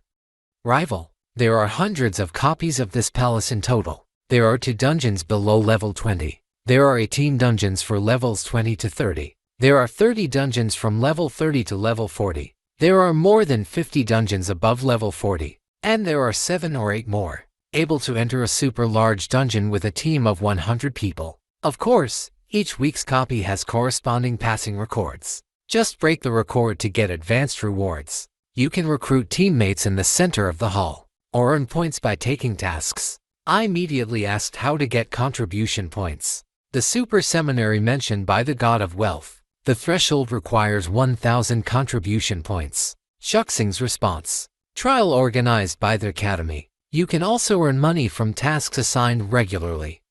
rival. There are hundreds of copies of this palace in total. There are 2 dungeons below level 20. There are 18 dungeons for levels 20 to 30. There are 30 dungeons from level 30 to level 40. There are more than 50 dungeons above level 40. And there are 7 or 8 more, able to enter a super large dungeon with a team of 100 people. Of course, each week's copy has corresponding passing records. Just break the record to get advanced rewards. You can recruit teammates in the center of the hall, or earn points by taking tasks. I immediately asked how to get contribution points. The super seminary mentioned by the god of wealth. The threshold requires 1,000 contribution points. Shuxing's response. Trial organized by the academy. You can also earn money from tasks assigned regularly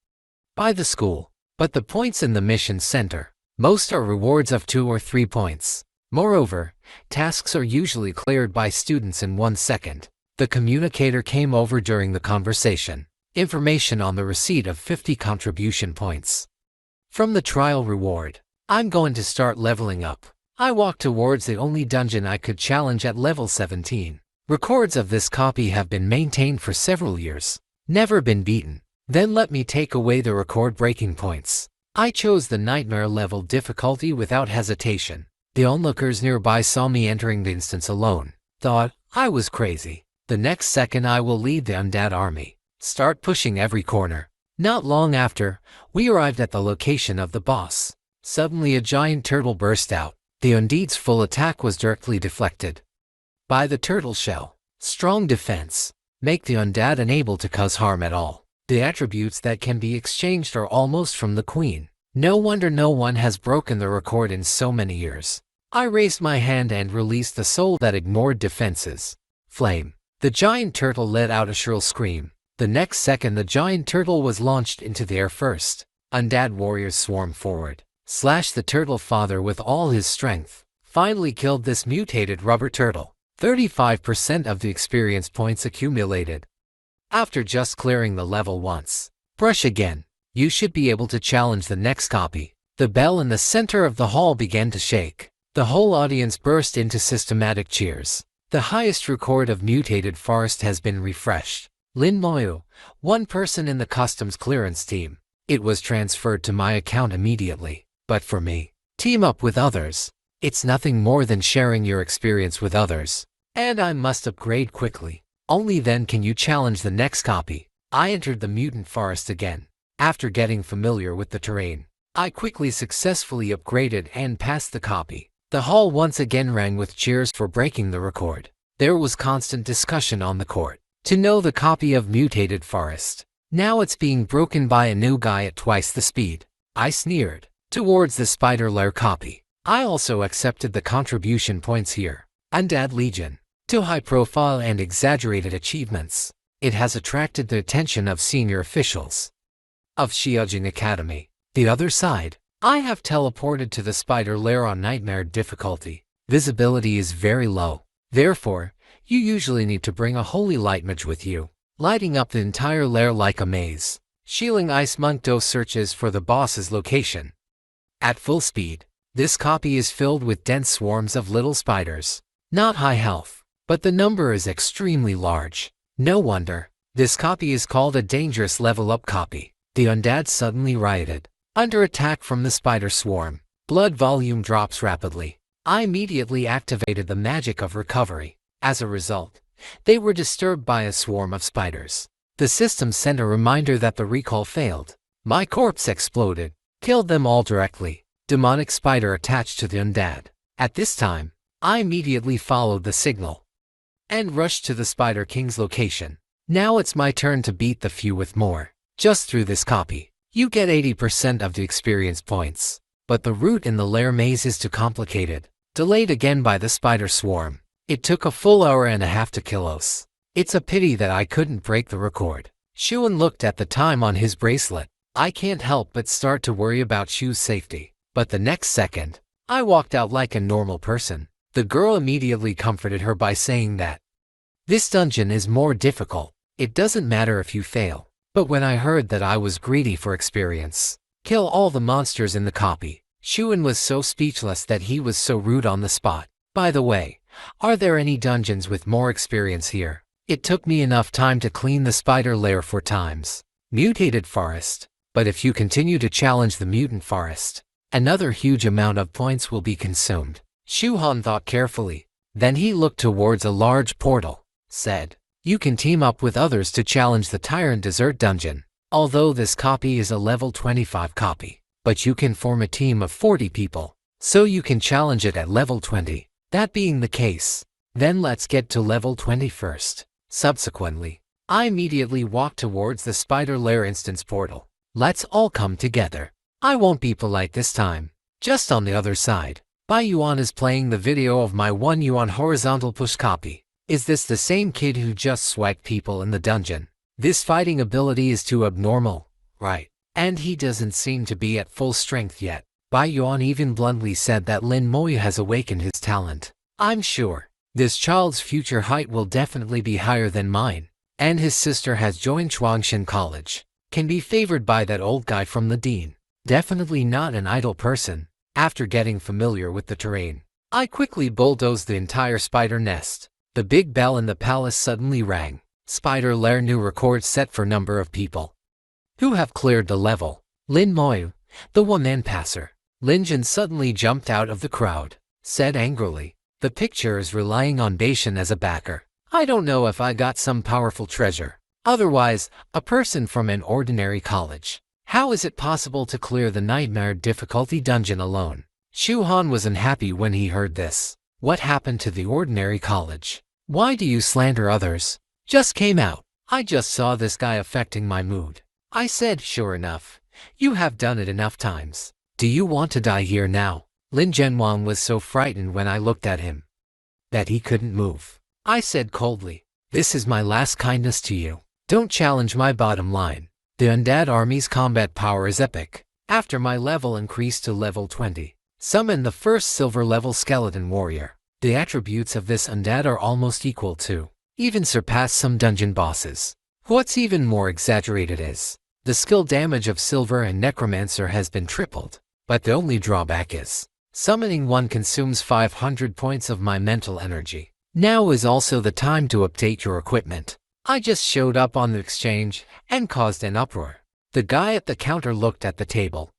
by the school, but the points in the mission center. Most are rewards of 2 or 3 points. Moreover, tasks are usually cleared by students in 1 second. The communicator came over during the conversation. Information on the receipt of 50 contribution points from the trial reward. I'm going to start leveling up. I walked towards the only dungeon I could challenge at level 17. Records of this copy have been maintained for several years. Never been beaten. Then let me take away the record breaking points. I chose the nightmare level difficulty without hesitation. The onlookers nearby saw me entering the instance alone. Thought I was crazy. The next second I will lead the undead army. Start pushing every corner. Not long after, we arrived at the location of the boss. Suddenly a giant turtle burst out. The undead's full attack was directly deflected by the turtle shell. Strong defense. Make the undead unable to cause harm at all. The attributes that can be exchanged are almost from the queen. No wonder no one has broken the record in so many years. I raised my hand and released the soul that ignored defenses. Flame. The giant turtle let out a shrill scream. The next second the giant turtle was launched into the air first. Undead warriors swarmed forward, slashed the turtle father with all his strength. Finally killed this mutated rubber turtle. 35% of the experience points accumulated. After just clearing the level once, brush again. You should be able to challenge the next copy. The bell in the center of the hall began to shake. The whole audience burst into systematic cheers. The highest record of mutated forest has been refreshed. Lin Moyu, one person in the customs clearance team. It was transferred to my account immediately. But for me, team up with others. It's nothing more than sharing your experience with others. And I must upgrade quickly. Only then can you challenge the next copy. I entered the mutant forest again. After getting familiar with the terrain, I quickly successfully upgraded and passed the copy. The hall once again rang with cheers for breaking the record. There was constant discussion on the court to know the copy of mutated forest. Now it's being broken by a new guy at twice the speed. I sneered towards the spider lair copy. I also accepted the contribution points here. Undead Legion. Too high profile and exaggerated achievements. It has attracted the attention of senior officials of Xiaojing Academy. The other side. I have teleported to the spider lair on nightmare difficulty. Visibility is very low. Therefore, you usually need to bring a holy light mage with you, lighting up the entire lair like a maze. Shieling Ice Monk Do searches for the boss's location. At full speed, this copy is filled with dense swarms of little spiders. Not high health, but the number is extremely large. No wonder. This copy is called a dangerous level up copy. The undead suddenly rioted. Under attack from the spider swarm, blood volume drops rapidly. I immediately activated the magic of recovery. As a result, they were disturbed by a swarm of spiders. The system sent a reminder that the recall failed. My corpse exploded, killed them all directly. Demonic spider attached to the undead. At this time, I immediately followed the signal and rushed to the Spider King's location. Now it's my turn to beat the few with more. Just through this copy, you get 80% of the experience points. But the route in the lair maze is too complicated. Delayed again by the spider swarm. It took a full hour and a half to kill us. It's a pity that I couldn't break the record. Shuan looked at the time on his bracelet. I can't help but start to worry about Shu's safety. But the next second, I walked out like a normal person. The girl immediately comforted her by saying that this dungeon is more difficult. It doesn't matter if you fail. But when I heard that I was greedy for experience, kill all the monsters in the copy, Shuan was so speechless that he was so rude on the spot. By the way, are there any dungeons with more experience here? It took me enough time to clean the spider lair 4 times. Mutated forest. But if you continue to challenge the mutant forest, another huge amount of points will be consumed. Shuhan thought carefully. Then he looked towards a large portal, said, "You can team up with others to challenge the Tyrant Desert Dungeon. Although this copy is a level 25 copy, but you can form a team of 40 people, so you can challenge it at level 20. That being the case, then let's get to level 20 first." Subsequently, I immediately walked towards the spider lair instance portal. Let's all come together. I won't be polite this time. Just on the other side, Bai Yuan is playing the video of my 1 yuan horizontal push copy. Is this the same kid who just swagged people in the dungeon? This fighting ability is too abnormal, right? And he doesn't seem to be at full strength yet. Bai Yuan even bluntly said that Lin Moyu has awakened his talent. I'm sure this child's future height will definitely be higher than mine. And his sister has joined Chuangshan College. Can be favored by that old guy from the dean. Definitely not an idle person. After getting familiar with the terrain, I quickly bulldozed the entire spider nest. The big bell in the palace suddenly rang. Spider lair new record set for number of people who have cleared the level. Lin Moyu, the one-man passer. Lin Jin suddenly jumped out of the crowd, said angrily, "The picture is relying on Daishan as a backer. I don't know if I got some powerful treasure. Otherwise, a person from an ordinary college. How is it possible to clear the nightmare difficulty dungeon alone?" Shu Han was unhappy when he heard this. What happened to the ordinary college? Why do you slander others? Just came out. I just saw this guy affecting my mood. I said, sure enough, you have done it enough times. Do you want to die here now? Lin Zhenwang was so frightened when I looked at him that he couldn't move. I said coldly, "This is my last kindness to you. Don't challenge my bottom line. The undead army's combat power is epic. After my level increased to level 20, summon the first silver level skeleton warrior. The attributes of this undead are almost equal to, even surpass some dungeon bosses. What's even more exaggerated is, the skill damage of Silver and Necromancer has been tripled. But the only drawback is, summoning one consumes 500 points of my mental energy. Now is also the time to update your equipment." I just showed up on the exchange and caused an uproar. The guy at the counter looked at the table,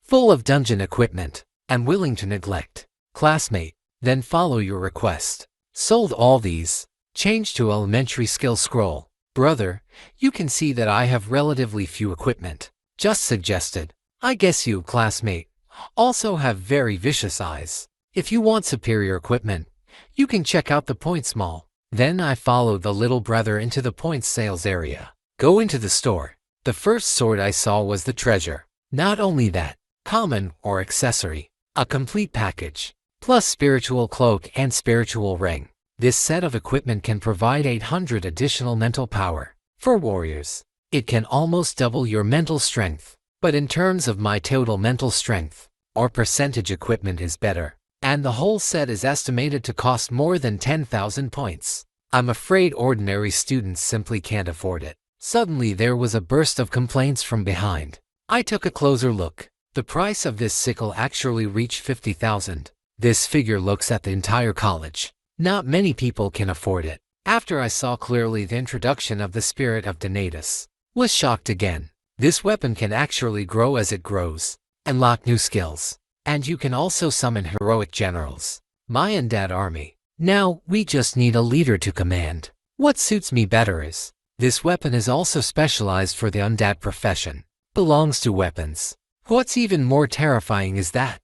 full of dungeon equipment, and willing to neglect. "Classmate, then follow your request. Sold all these. Change to elementary skill scroll. Brother, you can see that I have relatively few equipment. Just suggested. I guess you, classmate, also have very vicious eyes. If you want superior equipment, you can check out the points mall." Then I followed the little brother into the points sales area. Go into the store. The first sword I saw was the treasure. Not only that, common or accessory, a complete package, plus spiritual cloak and spiritual ring. This set of equipment can provide 800 additional mental power. For warriors, it can almost double your mental strength. But in terms of my total mental strength, or percentage, equipment is better. And the whole set is estimated to cost more than 10,000 points. I'm afraid ordinary students simply can't afford it. Suddenly there was a burst of complaints from behind. I took a closer look. The price of this sickle actually reached 50,000. This figure looks at the entire college. Not many people can afford it. After I saw clearly the introduction of the spirit of Donatus, was shocked again. This weapon can actually grow as it grows, unlock new skills. And you can also summon heroic generals. My undead army. Now, we just need a leader to command. What suits me better is, this weapon is also specialized for the undead profession. Belongs to weapons. What's even more terrifying is that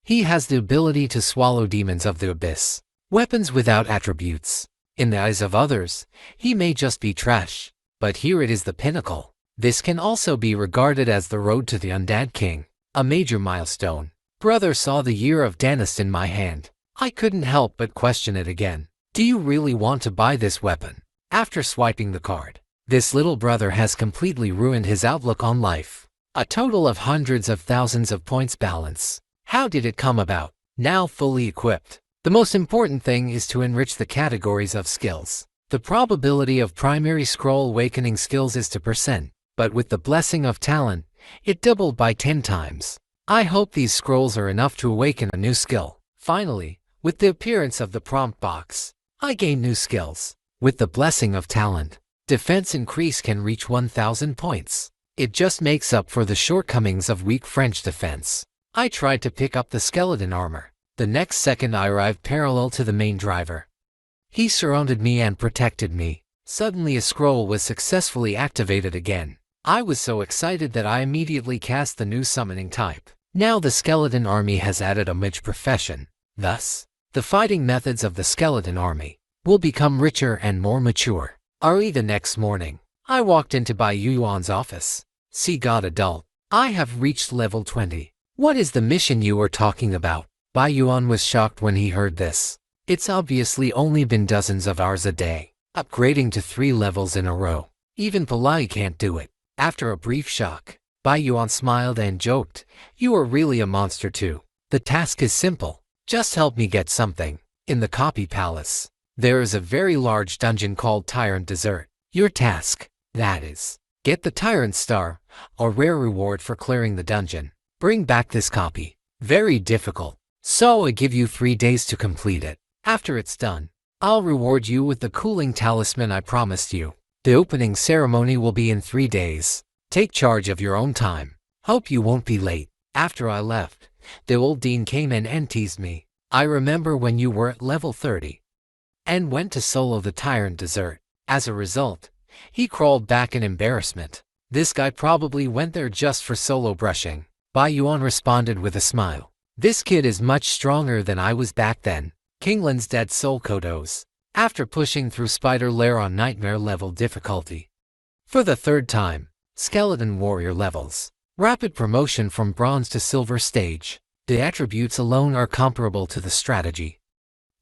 he has the ability to swallow demons of the abyss. Weapons without attributes. In the eyes of others, he may just be trash. But here it is the pinnacle. This can also be regarded as the road to the undead king. A major milestone. Brother saw the year of Danist in my hand. I couldn't help but question it again. Do you really want to buy this weapon? After swiping the card, this little brother has completely ruined his outlook on life. A total of hundreds of thousands of points balance. How did it come about? Now fully equipped. The most important thing is to enrich the categories of skills. The probability of primary scroll awakening skills is 2%, but with the blessing of talent, it doubled by 10 times. I hope these scrolls are enough to awaken a new skill. Finally, with the appearance of the prompt box, I gain new skills. With the blessing of talent, defense increase can reach 1000 points. It just makes up for the shortcomings of weak French defense. I tried to pick up the skeleton armor. The next second I arrived parallel to the main driver. He surrounded me and protected me. Suddenly a scroll was successfully activated again. I was so excited that I immediately cast the new summoning type. Now the skeleton army has added a mage profession. Thus, the fighting methods of the skeleton army will become richer and more mature. Early the next morning, I walked into Bai Yuan's office. See God adult, I have reached level 20. What is the mission you are talking about? Bai Yuan was shocked when he heard this. It's obviously only been dozens of hours a day. Upgrading to 3 levels in a row. Even Palai can't do it. After a brief shock, Bai Yuan smiled and joked, "You are really a monster too. The task is simple. Just help me get something." In the copy palace, there is a very large dungeon called Tyrant Desert. Your task, that is, get the Tyrant Star, a rare reward for clearing the dungeon. Bring back this copy. Very difficult. So I give you 3 days to complete it. After it's done, I'll reward you with the cooling talisman I promised you. The opening ceremony will be in 3 days. Take charge of your own time. Hope you won't be late. After I left, the old dean came in and teased me. I remember when you were at level 30 and went to solo the Tyrant Desert. As a result, he crawled back in embarrassment. This guy probably went there just for solo brushing. Bai Yuan responded with a smile. This kid is much stronger than I was back then. Kingland's dead soul Kodos. After pushing through Spider Lair on Nightmare level difficulty. For the 3rd time, Skeleton Warrior levels. Rapid promotion from Bronze to Silver stage. The attributes alone are comparable to the strategy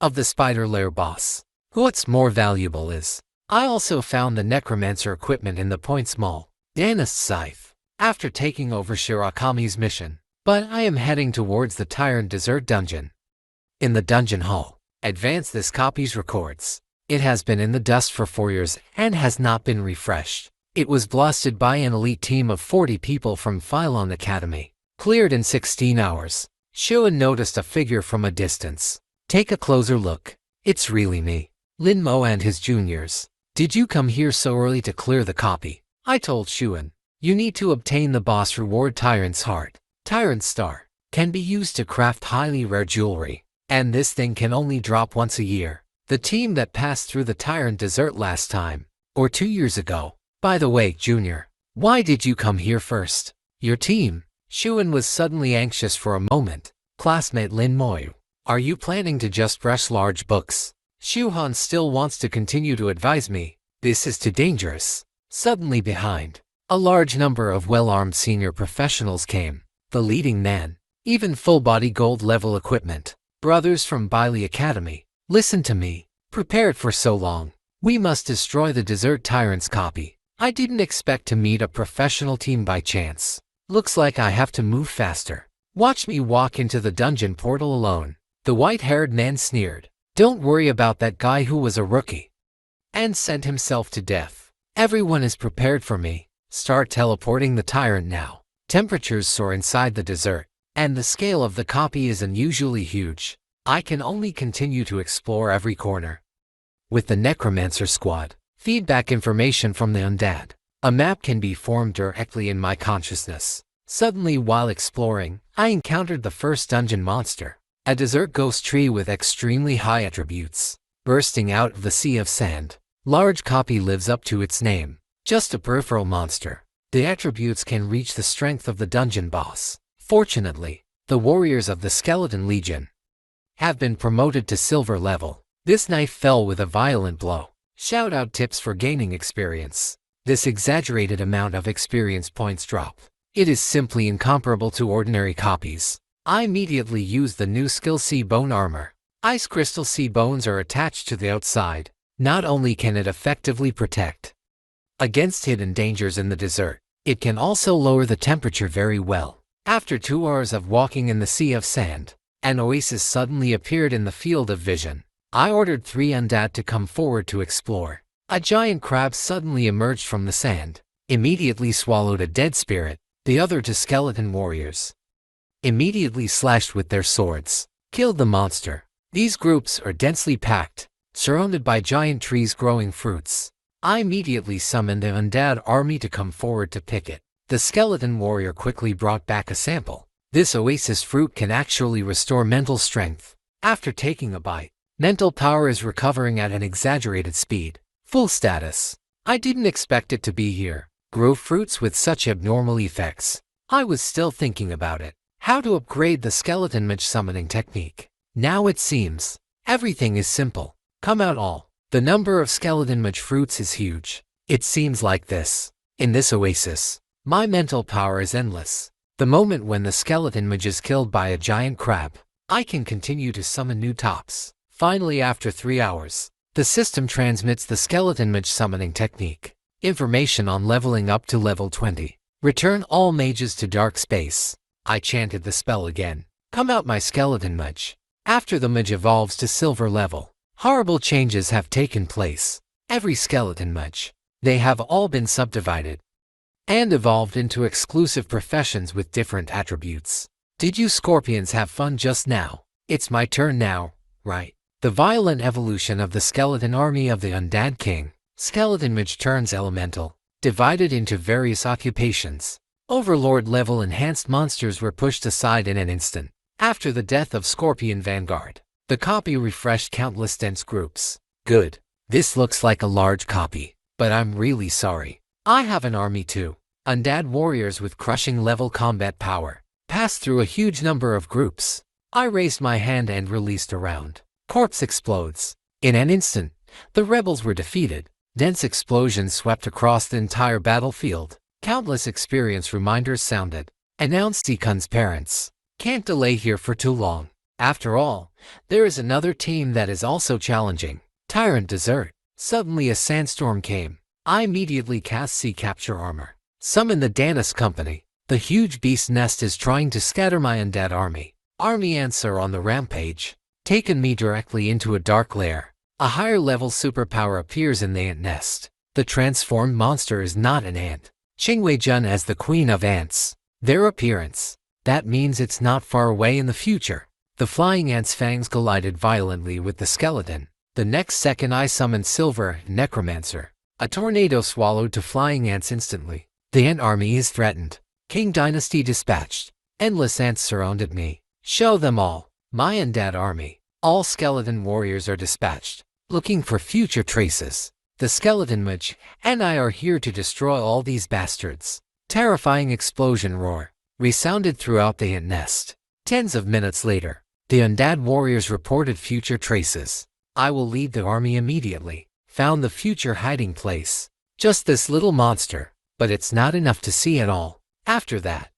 of the Spider Lair boss. What's more valuable is, I also found the Necromancer equipment in the Points Mall. Danist Scythe. After taking over Shirakami's mission. But I am heading towards the Tyrant Desert dungeon. In the dungeon hall, advance this copy's records. It has been in the dust for 4 years and has not been refreshed. It was blasted by an elite team of 40 people from Phylon Academy. Cleared in 16 hours. Shuan noticed a figure from a distance. Take a closer look. It's really me. Lin Mo and his juniors. Did you come here so early to clear the copy? I told Shuan. You need to obtain the boss reward Tyrant's Heart. Tyrant Star can be used to craft highly rare jewelry. And this thing can only drop once a year. The team that passed through the Tyrant Desert last time, or 2 years ago. By the way, Junior, why did you come here first? Your team? Shuan was suddenly anxious for a moment. Classmate Lin Moyu, are you planning to just brush large books? Shuhan still wants to continue to advise me. This is too dangerous. Suddenly behind, a large number of well-armed senior professionals came. The leading man, even full-body gold-level equipment. Brothers from Bailey Academy, listen to me. Prepared for so long. We must destroy the Desert Tyrant's copy. I didn't expect to meet a professional team by chance. Looks like I have to move faster. Watch me walk into the dungeon portal alone. The white-haired man sneered. Don't worry about that guy who was a rookie and sent himself to death. Everyone is prepared for me. Start teleporting the tyrant now. Temperatures soar inside the desert, and the scale of the copy is unusually huge. I can only continue to explore every corner. With the Necromancer squad, feedback information from the undead. A map can be formed directly in my consciousness. Suddenly, while exploring, I encountered the first dungeon monster, a desert ghost tree with extremely high attributes. Bursting out of the sea of sand, large copy lives up to its name. Just a peripheral monster. The attributes can reach the strength of the dungeon boss. Fortunately, the warriors of the Skeleton Legion have been promoted to silver level. This knife fell with a violent blow. Shout out tips for gaining experience. This exaggerated amount of experience points drop. It is simply incomparable to ordinary copies. I immediately used the new skill Sea Bone Armor. Ice Crystal Sea Bones are attached to the outside. Not only can it effectively protect against hidden dangers in the desert, it can also lower the temperature very well. After 2 hours of walking in the sea of sand, an oasis suddenly appeared in the field of vision. I ordered 3 undead to come forward to explore. A giant crab suddenly emerged from the sand, immediately swallowed a dead spirit, the other 2 skeleton warriors immediately slashed with their swords, killed the monster. These groups are densely packed, surrounded by giant trees growing fruits. I immediately summoned the undead army to come forward to pick it. The skeleton warrior quickly brought back a sample. This oasis fruit can actually restore mental strength. After taking a bite, mental power is recovering at an exaggerated speed. Full status. I didn't expect it to be here. Grow fruits with such abnormal effects. I was still thinking about it. How to upgrade the skeleton mage summoning technique. Now it seems everything is simple. Come out all. The number of skeleton mage fruits is huge. It seems like this. In this oasis, my mental power is endless. The moment when the skeleton mage is killed by a giant crab, I can continue to summon new tops. Finally, after 3 hours, the system transmits the skeleton mage summoning technique. Information on leveling up to level 20. Return all mages to dark space. I chanted the spell again. Come out, my skeleton mage. After the mage evolves to silver level, horrible changes have taken place. Every skeleton mage, they have all been subdivided and evolved into exclusive professions with different attributes. Did you scorpions have fun just now? It's my turn now, right? The violent evolution of the skeleton army of the undead king. Skeleton mage turns elemental, divided into various occupations. Overlord level enhanced monsters were pushed aside in an instant. After the death of Scorpion Vanguard, the copy refreshed countless dense groups. Good. This looks like a large copy, but I'm really sorry. I have an army too. Undead warriors with crushing level combat power passed through a huge number of groups. I raised my hand and released a round. Corpse explodes. In an instant, the rebels were defeated. Dense explosions swept across the entire battlefield. Countless experience reminders sounded. Announced Sekun's parents. Can't delay here for too long. After all, there is another team that is also challenging. Tyrant Desert. Suddenly a sandstorm came. I immediately cast Sea Capture Armor. Summon the Danis Company. The huge beast nest is trying to scatter my undead army. Army ants are on the rampage, taking me directly into a dark lair. A higher level superpower appears in the ant nest. The transformed monster is not an ant. Qingwei Jun as the queen of ants. Their appearance. That means it's not far away in the future. The flying ant's fangs collided violently with the skeleton. The next second I summoned Silver Necromancer. A tornado swallowed two flying ants instantly. The ant army is threatened. King Dynasty dispatched. Endless ants surrounded me. Show them all. My undead army. All skeleton warriors are dispatched, looking for future traces. The skeleton mage and I are here to destroy all these bastards. Terrifying explosion roar resounded throughout the ant nest. Tens of minutes later, the undead warriors reported future traces. I will lead the army immediately. Found the future hiding place. Just this little monster, but it's not enough to see it all. After that,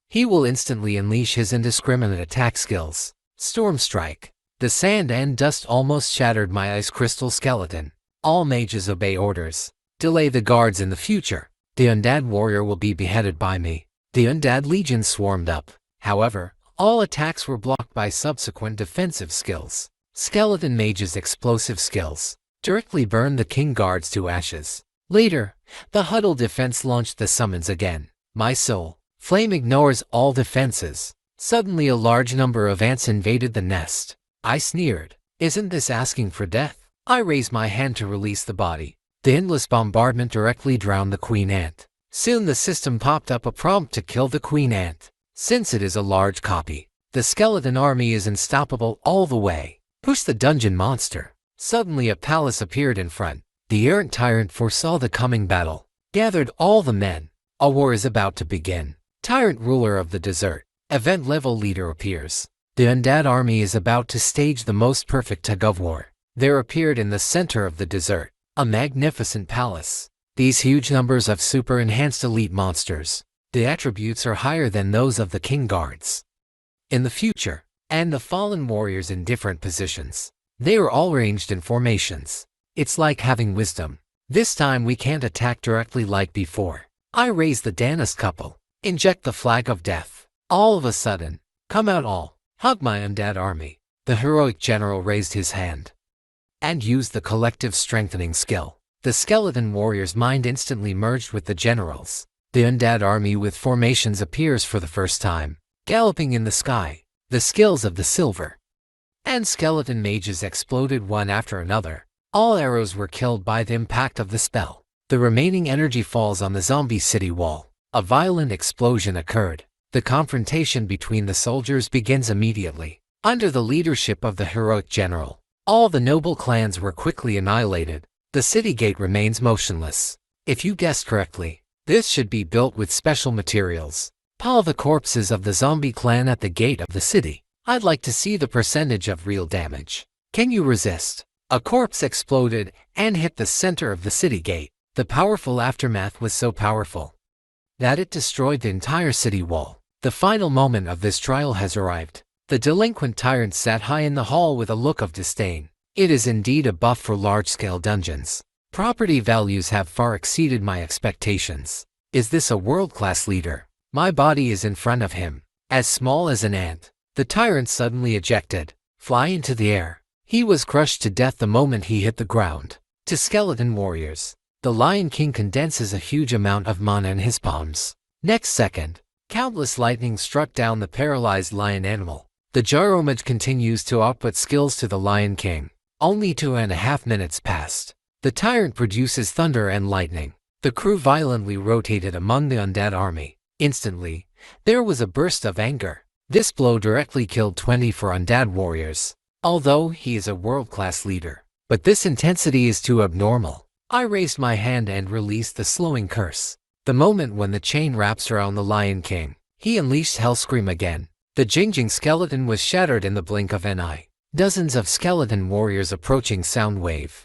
he will instantly unleash his indiscriminate attack skills. Storm Strike. The sand and dust almost shattered my ice crystal skeleton. All mages obey orders. Delay the guards in the future. The undead warrior will be beheaded by me. The undead legion swarmed up. However, all attacks were blocked by subsequent defensive skills. Skeleton mage's explosive skills directly burned the king guards to ashes. Later, the huddle defense launched the summons again. My soul. Flame ignores all defenses. Suddenly a large number of ants invaded the nest. I sneered. Isn't this asking for death? I raised my hand to release the body. The endless bombardment directly drowned the queen ant. Soon the system popped up a prompt to kill the queen ant. Since it is a large copy, the skeleton army is unstoppable all the way. Push the dungeon monster. Suddenly a palace appeared in front. The errant tyrant foresaw the coming battle. Gathered all the men. A war is about to begin. Tyrant ruler of the desert. Event level leader appears. The undead army is about to stage the most perfect tug of war. There appeared in the center of the desert a magnificent palace. These huge numbers of super enhanced elite monsters. The attributes are higher than those of the king guards. In the future, and the fallen warriors in different positions. They are all arranged in formations. It's like having wisdom. This time we can't attack directly like before. I raise the Danis couple. Inject the flag of death. All of a sudden, come out all. Hug my undead army. The heroic general raised his hand and used the collective strengthening skill. The skeleton warrior's mind instantly merged with the general's. The undead army with formations appears for the first time. Galloping in the sky, the skills of the silver and skeleton mages exploded one after another. All arrows were killed by the impact of the spell. The remaining energy falls on the zombie city wall. A violent explosion occurred. The confrontation between the soldiers begins immediately. Under the leadership of the heroic general, all the noble clans were quickly annihilated. The city gate remains motionless. If you guessed correctly, this should be built with special materials. Pile the corpses of the zombie clan at the gate of the city. I'd like to see the percentage of real damage. Can you resist? A corpse exploded and hit the center of the city gate. The powerful aftermath was so powerful that it destroyed the entire city wall. The final moment of this trial has arrived. The delinquent tyrant sat high in the hall with a look of disdain. It is indeed a buff for large-scale dungeons. Property values have far exceeded my expectations. Is this a world-class leader? My body is in front of him, as small as an ant. The tyrant suddenly ejected, fly into the air. He was crushed to death the moment he hit the ground. To skeleton warriors, the Lion King condenses a huge amount of mana in his palms. Next second, countless lightning struck down the paralyzed lion animal. The Jaromage continues to output skills to the Lion King. Only 2.5 minutes passed. The tyrant produces thunder and lightning. The crew violently rotated among the undead army. Instantly, there was a burst of anger. This blow directly killed 24 undead warriors. Although he is a world-class leader, but this intensity is too abnormal. I raised my hand and released the slowing curse. The moment when the chain wraps around the Lion King, he unleashed Hellscream again. The Jingjing skeleton was shattered in the blink of an eye. Dozens of skeleton warriors approaching Soundwave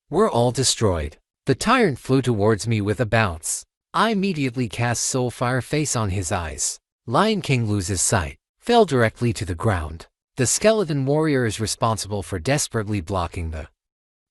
were all destroyed. The tyrant flew towards me with a bounce. I immediately cast Soulfire Face on his eyes. Lion King loses sight, fell directly to the ground. The skeleton warrior is responsible for desperately blocking the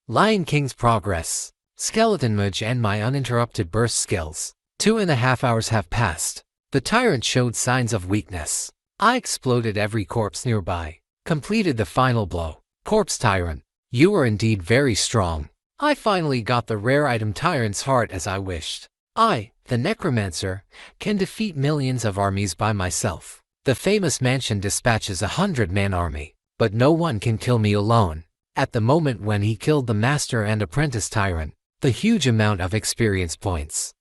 Lion King's progress. Skeleton Mage and my uninterrupted burst skills. 2.5 hours have passed. The tyrant showed signs of weakness. I exploded every corpse nearby. Completed the final blow. Corpse Tyrant, you are indeed very strong. I finally got the rare item Tyrant's Heart as I wished. I, the Necromancer, can defeat millions of armies by myself. The famous mansion dispatches 100-man army, but no one can kill me alone. At the moment when he killed the Master and Apprentice Tyrant, the huge amount of experience points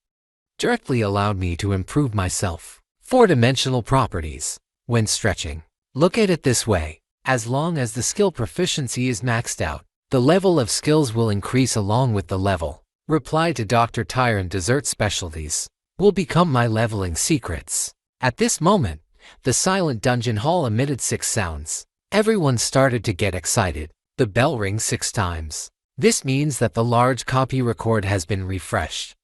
directly allowed me to improve myself. 4-dimensional properties. When stretching, look at it this way. As long as the skill proficiency is maxed out, the level of skills will increase along with the level. Reply to Dr. Tyrant Dessert Specialties will become my leveling secrets. At this moment, the silent dungeon hall emitted 6 sounds. Everyone started to get excited. The bell rings 6 times. This means that the large copy record has been refreshed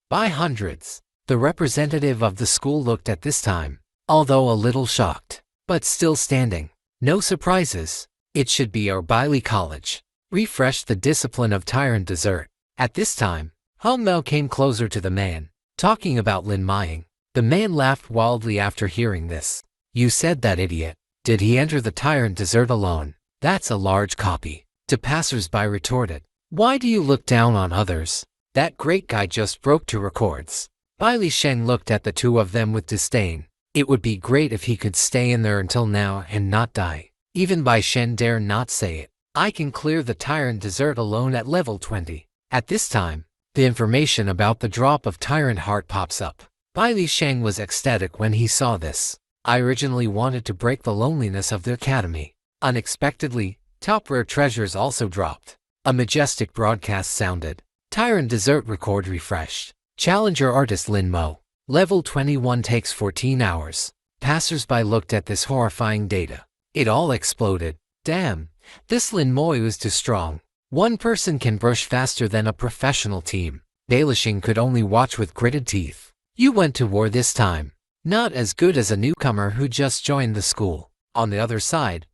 by hundreds. The representative of the school looked at this time, although a little shocked, but still standing. No surprises. It should be our Bailey College. Refreshed the discipline of Tyrant Dessert. At this time, Hong Mao came closer to the man, talking about Lin Maying. The man laughed wildly after hearing this. You said that idiot. Did he enter the Tyrant Dessert alone? That's a large copy. To passers-by retorted. Why do you look down on others? That great guy just broke 2 records. Bai Li Sheng looked at the two of them with disdain. It would be great if he could stay in there until now and not die. Even Bai Shen dare not say it. I can clear the Tyrant Dessert alone at level 20. At this time, the information about the drop of Tyrant Heart pops up. Bai Li Sheng was ecstatic when he saw this. I originally wanted to break the loneliness of the academy. Unexpectedly, top rare treasures also dropped. A majestic broadcast sounded. Tyrant Dessert record refreshed. Challenger artist Lin Mo. Level 21 takes 14 hours. Passers-by looked at this horrifying data. It all exploded. Damn, this Lin Mo is too strong. One person can brush faster than a professional team. Bailishing could only watch with gritted teeth. You went to war this time. Not as good as a newcomer who just joined the school. On the other side,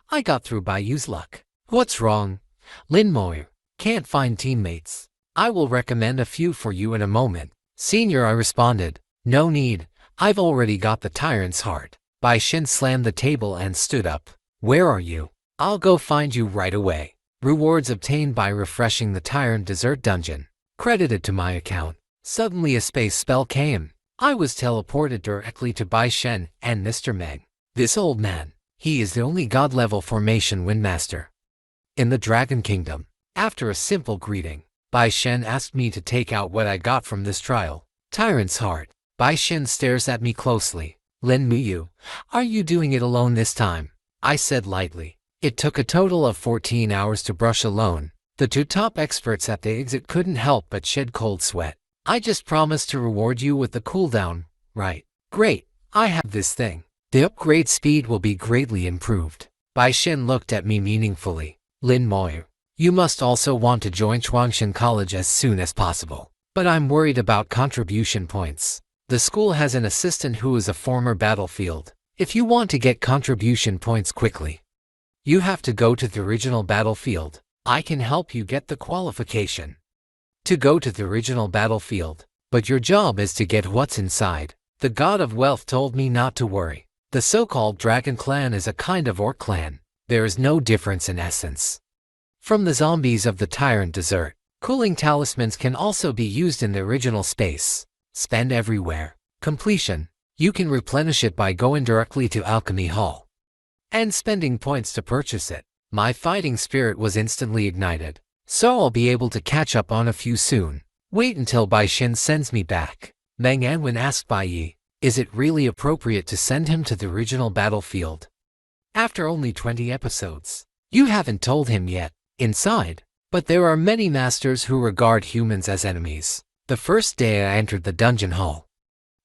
I got through by Yu's luck. What's wrong? Lin Mo, can't find teammates. I will recommend a few for you in a moment. Senior, I responded. No need, I've already got the Tyrant's Heart. Bai Shen slammed the table and stood up. Where are you? I'll go find you right away. Rewards obtained by refreshing the Tyrant Dessert dungeon. Credited to my account. Suddenly a space spell came. I was teleported directly to Bai Shen and Mr. Meng. This old man, he is the only god-level formation windmaster in the Dragon Kingdom. After a simple greeting, Bai Shen asked me to take out what I got from this trial. Tyrant's Heart. Bai Shen stares at me closely. Lin Muyu, are you doing it alone this time? I said lightly. It took a total of 14 hours to brush alone. The two top experts at the exit couldn't help but shed cold sweat. I just promised to reward you with the cooldown, right? Great, I have this thing. The upgrade speed will be greatly improved. Bai Shen looked at me meaningfully. Lin Muyu, you must also want to join Chuangshan College as soon as possible. But I'm worried about contribution points. The school has an assistant who is a former battlefield. If you want to get contribution points quickly, you have to go to the original battlefield. I can help you get the qualification to go to the original battlefield, but your job is to get what's inside. The god of wealth told me not to worry. The so-called Dragon Clan is a kind of orc clan. There is no difference in essence from the zombies of the Tyrant Desert. Cooling talismans can also be used in the original space. Spend everywhere. Completion. You can replenish it by going directly to Alchemy Hall and spending points to purchase it. My fighting spirit was instantly ignited, so I'll be able to catch up on a few soon. Wait until Bai Shen sends me back. Meng Anwen asked Bai Yi, is it really appropriate to send him to the original battlefield after only 20 episodes? You haven't told him yet. Inside. But there are many masters who regard humans as enemies. The first day I entered the dungeon hall,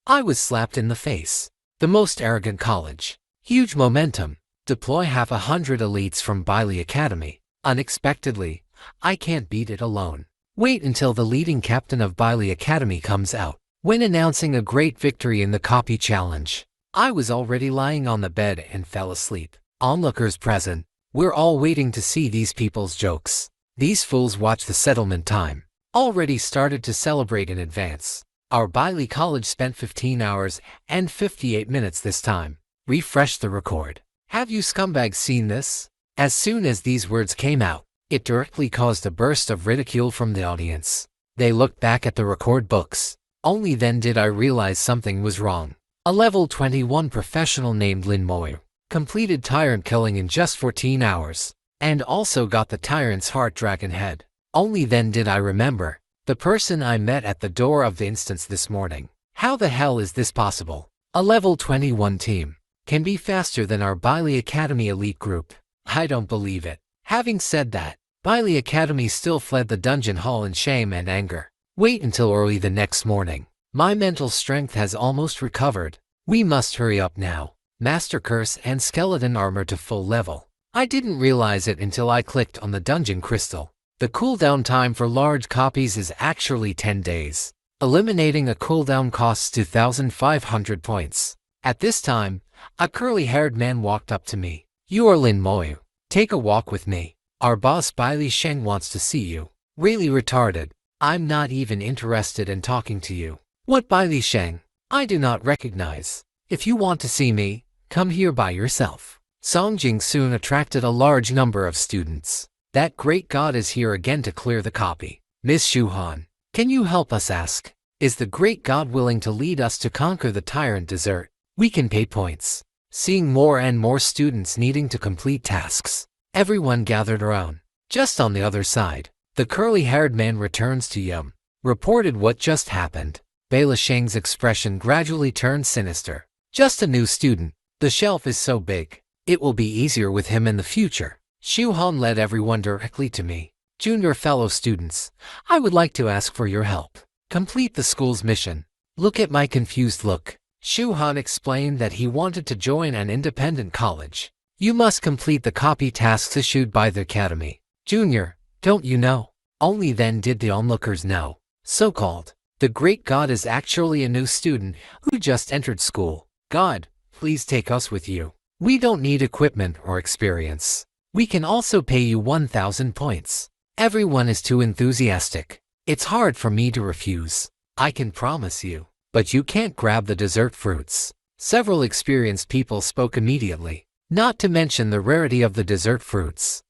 I was slapped in the face. The most arrogant college. Huge momentum. Deploy half 100 elites from Bailey Academy. Unexpectedly, I can't beat it alone. Wait until the leading captain of Bailey Academy comes out. When announcing a great victory in the copy challenge, I was already lying on the bed and fell asleep. Onlookers present, we're all waiting to see these people's jokes. These fools watch the settlement time. Already started to celebrate in advance. Our Bailey College spent 15 hours and 58 minutes this time. Refresh the record. Have you scumbags seen this? As soon as these words came out, it directly caused a burst of ridicule from the audience. They looked back at the record books. Only then did I realize something was wrong. A level 21 professional named Lin Muyu completed tyrant killing in just 14 hours, and also got the Tyrant's Heart Dragon Head. Only then did I remember the person I met at the door of the instance this morning. How the hell is this possible? A level 21 team can be faster than our Bailey Academy elite group. I don't believe it. Having said that, Bailey Academy still fled the dungeon hall in shame and anger. Wait until early the next morning. My mental strength has almost recovered. We must hurry up now. Master Curse and Skeleton Armor to full level. I didn't realize it until I clicked on the dungeon crystal. The cooldown time for large copies is actually 10 days. Eliminating a cooldown costs 2,500 points. At this time, a curly-haired man walked up to me. You are Lin Muyu. Take a walk with me. Our boss Bailey Sheng wants to see you. Really retarded. I'm not even interested in talking to you. What Bailey Sheng? I do not recognize. If you want to see me, come here by yourself. Songjing soon attracted a large number of students. That great god is here again to clear the copy. Miss Shuhan, can you help us ask? Is the great god willing to lead us to conquer the Tyrant Desert? We can pay points. Seeing more and more students needing to complete tasks, everyone gathered around. Just on the other side, the curly-haired man returns to Yum. Reported what just happened. Bailey Sheng's expression gradually turned sinister. Just a new student. The shelf is so big. It will be easier with him in the future. Shu Han led everyone directly to me. Junior fellow students, I would like to ask for your help. Complete the school's mission. Look at my confused look. Shu Han explained that he wanted to join an independent college. You must complete the copy tasks issued by the academy. Junior, don't you know? Only then did the onlookers know. So-called. The great god is actually a new student who just entered school. God, please take us with you. We don't need equipment or experience. We can also pay you 1,000 points. Everyone is too enthusiastic. It's hard for me to refuse. I can promise you. But you can't grab the dessert fruits. Several experienced people spoke immediately, not to mention the rarity of the dessert fruits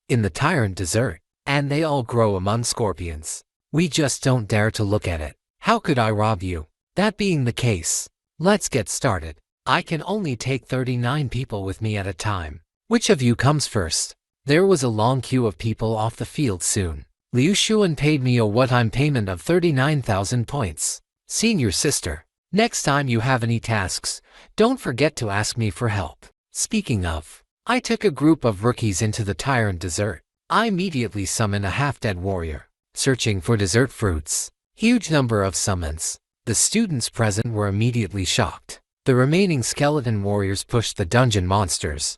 in the Tyrant Desert, and they all grow among scorpions. We just don't dare to look at it. How could I rob you? That being the case, let's get started. I can only take 39 people with me at a time. Which of you comes first? There was a long queue of people off the field soon. Liu Xuan paid me a one-time payment of 39,000 points. Senior sister, next time you have any tasks, don't forget to ask me for help. Speaking of, I took a group of rookies into the tyrant desert. I immediately summoned a half-dead warrior, searching for dessert fruits. Huge number of summons. The students present were immediately shocked. The remaining skeleton warriors pushed the dungeon monsters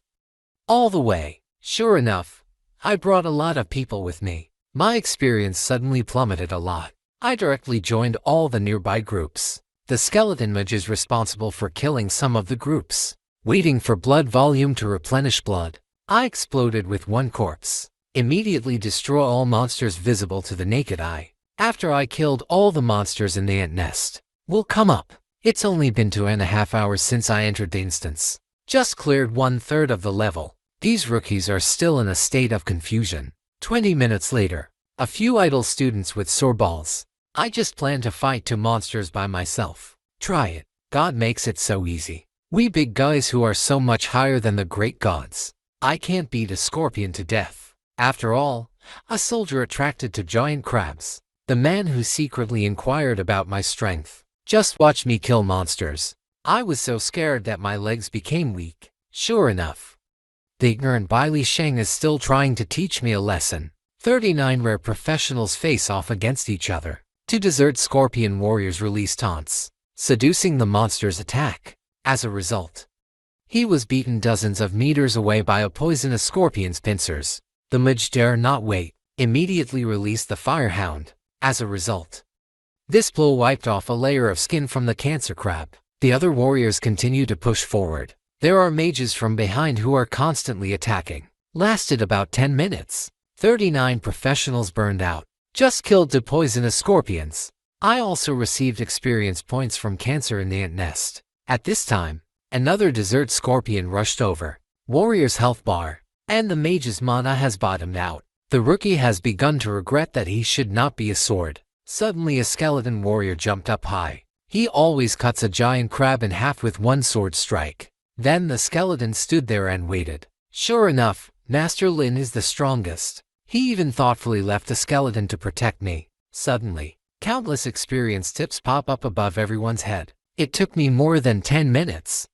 all the way. Sure enough, I brought a lot of people with me. My experience suddenly plummeted a lot. I directly joined all the nearby groups. The skeleton mage is responsible for killing some of the groups. Waiting for blood volume to replenish blood, I exploded with one corpse. Immediately destroy all monsters visible to the naked eye. After I killed all the monsters in the ant nest, will come up. It's only been 2.5 hours since I entered the instance. Just cleared 1/3 of the level. These rookies are still in a state of confusion. 20 minutes later, a few idle students with sore balls. I just plan to fight 2 monsters by myself. Try it. God makes it so easy. We big guys who are so much higher than the great gods. I can't beat a scorpion to death. After all, a soldier attracted to giant crabs. The man who secretly inquired about my strength. Just watch me kill monsters. I was so scared that my legs became weak. Sure enough, the ignorant Bai Li Sheng is still trying to teach me a lesson. 39 rare professionals face off against each other. 2 desert scorpion warriors release taunts, seducing the monster's attack. As a result, he was beaten dozens of meters away by a poisonous scorpion's pincers. The mage dare not wait, immediately released the firehound. As a result, this blow wiped off a layer of skin from the cancer crab. The other warriors continue to push forward. There are mages from behind who are constantly attacking. Lasted about 10 minutes. 39 professionals burned out. Just killed 2 poisonous scorpions. I also received experience points from cancer in the ant nest. At this time, another desert scorpion rushed over. Warrior's health bar, and the mage's mana has bottomed out. The rookie has begun to regret that he should not be a sword. Suddenly a skeleton warrior jumped up high. He always cuts a giant crab in half with one sword strike. Then the skeleton stood there and waited. Sure enough, Master Lin is the strongest. He even thoughtfully left a skeleton to protect me. Suddenly, countless experience tips pop up above everyone's head. It took me more than 10 minutes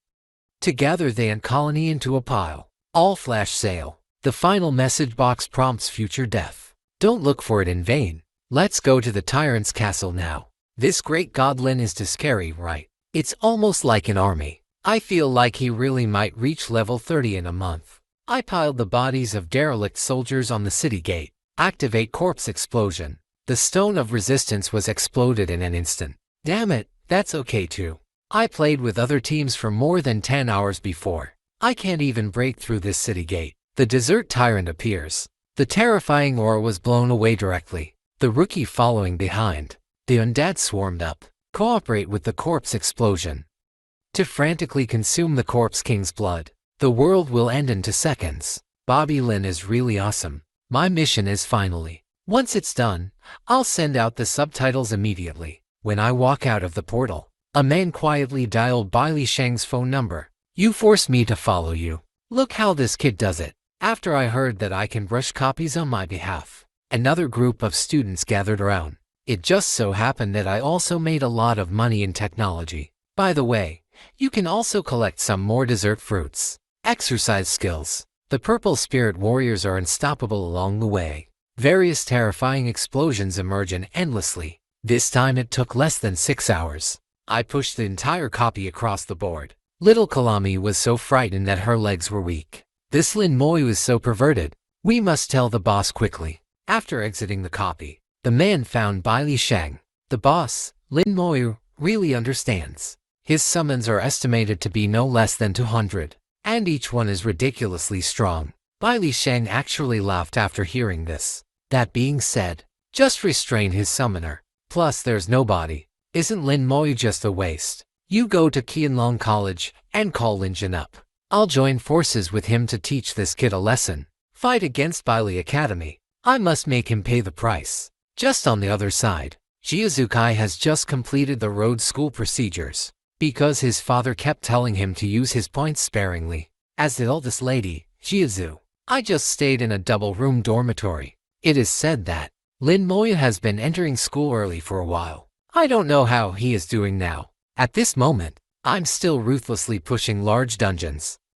to gather the ant colony into a pile. All flash sale. The final message box prompts future death. Don't look for it in vain. Let's go to the tyrant's castle now. This great god Lin is too scary, right? It's almost like an army. I feel like he really might reach level 30 in a month. I piled the bodies of derelict soldiers on the city gate. Activate corpse explosion. The stone of resistance was exploded in an instant. Damn it, that's okay too. I played with other teams for more than 10 hours before. I can't even break through this city gate. The desert tyrant appears. The terrifying aura was blown away directly. The rookie following behind. The undead swarmed up. Cooperate with the corpse explosion to frantically consume the corpse king's blood. The world will end in 2 seconds. Bobby Lin is really awesome. My mission is finally. Once it's done, I'll send out the subtitles immediately. When I walk out of the portal, a man quietly dialed Bai Li Sheng's phone number. You forced me to follow you. Look how this kid does it. After I heard that I can brush copies on my behalf, another group of students gathered around. It just so happened that I also made a lot of money in technology. By the way, you can also collect some more dessert fruits. Exercise skills. The purple spirit warriors are unstoppable along the way. Various terrifying explosions emerge endlessly. This time it took less than 6 hours. I pushed the entire copy across the board. Little Kalami was so frightened that her legs were weak. This Lin Moyu is so perverted. We must tell the boss quickly. After exiting the copy, the man found Bai Li Sheng. The boss, Lin Moyu, really understands. His summons are estimated to be no less than 200, and each one is ridiculously strong. Bai Li Sheng actually laughed after hearing this. That being said, just restrain his summoner. Plus there's nobody. Isn't Lin Moyu just a waste? You go to Qianlong College and call Lin Jin up. I'll join forces with him to teach this kid a lesson. Fight against Bai Li Academy. I must make him pay the price. Just on the other side, Shizukai has just completed the road school procedures because his father kept telling him to use his points sparingly. As the oldest lady, Shizu, I just stayed in a double-room dormitory. It is said that Lin Moya has been entering school early for a while. I don't know how he is doing now. At this moment, I'm still ruthlessly pushing large dungeons.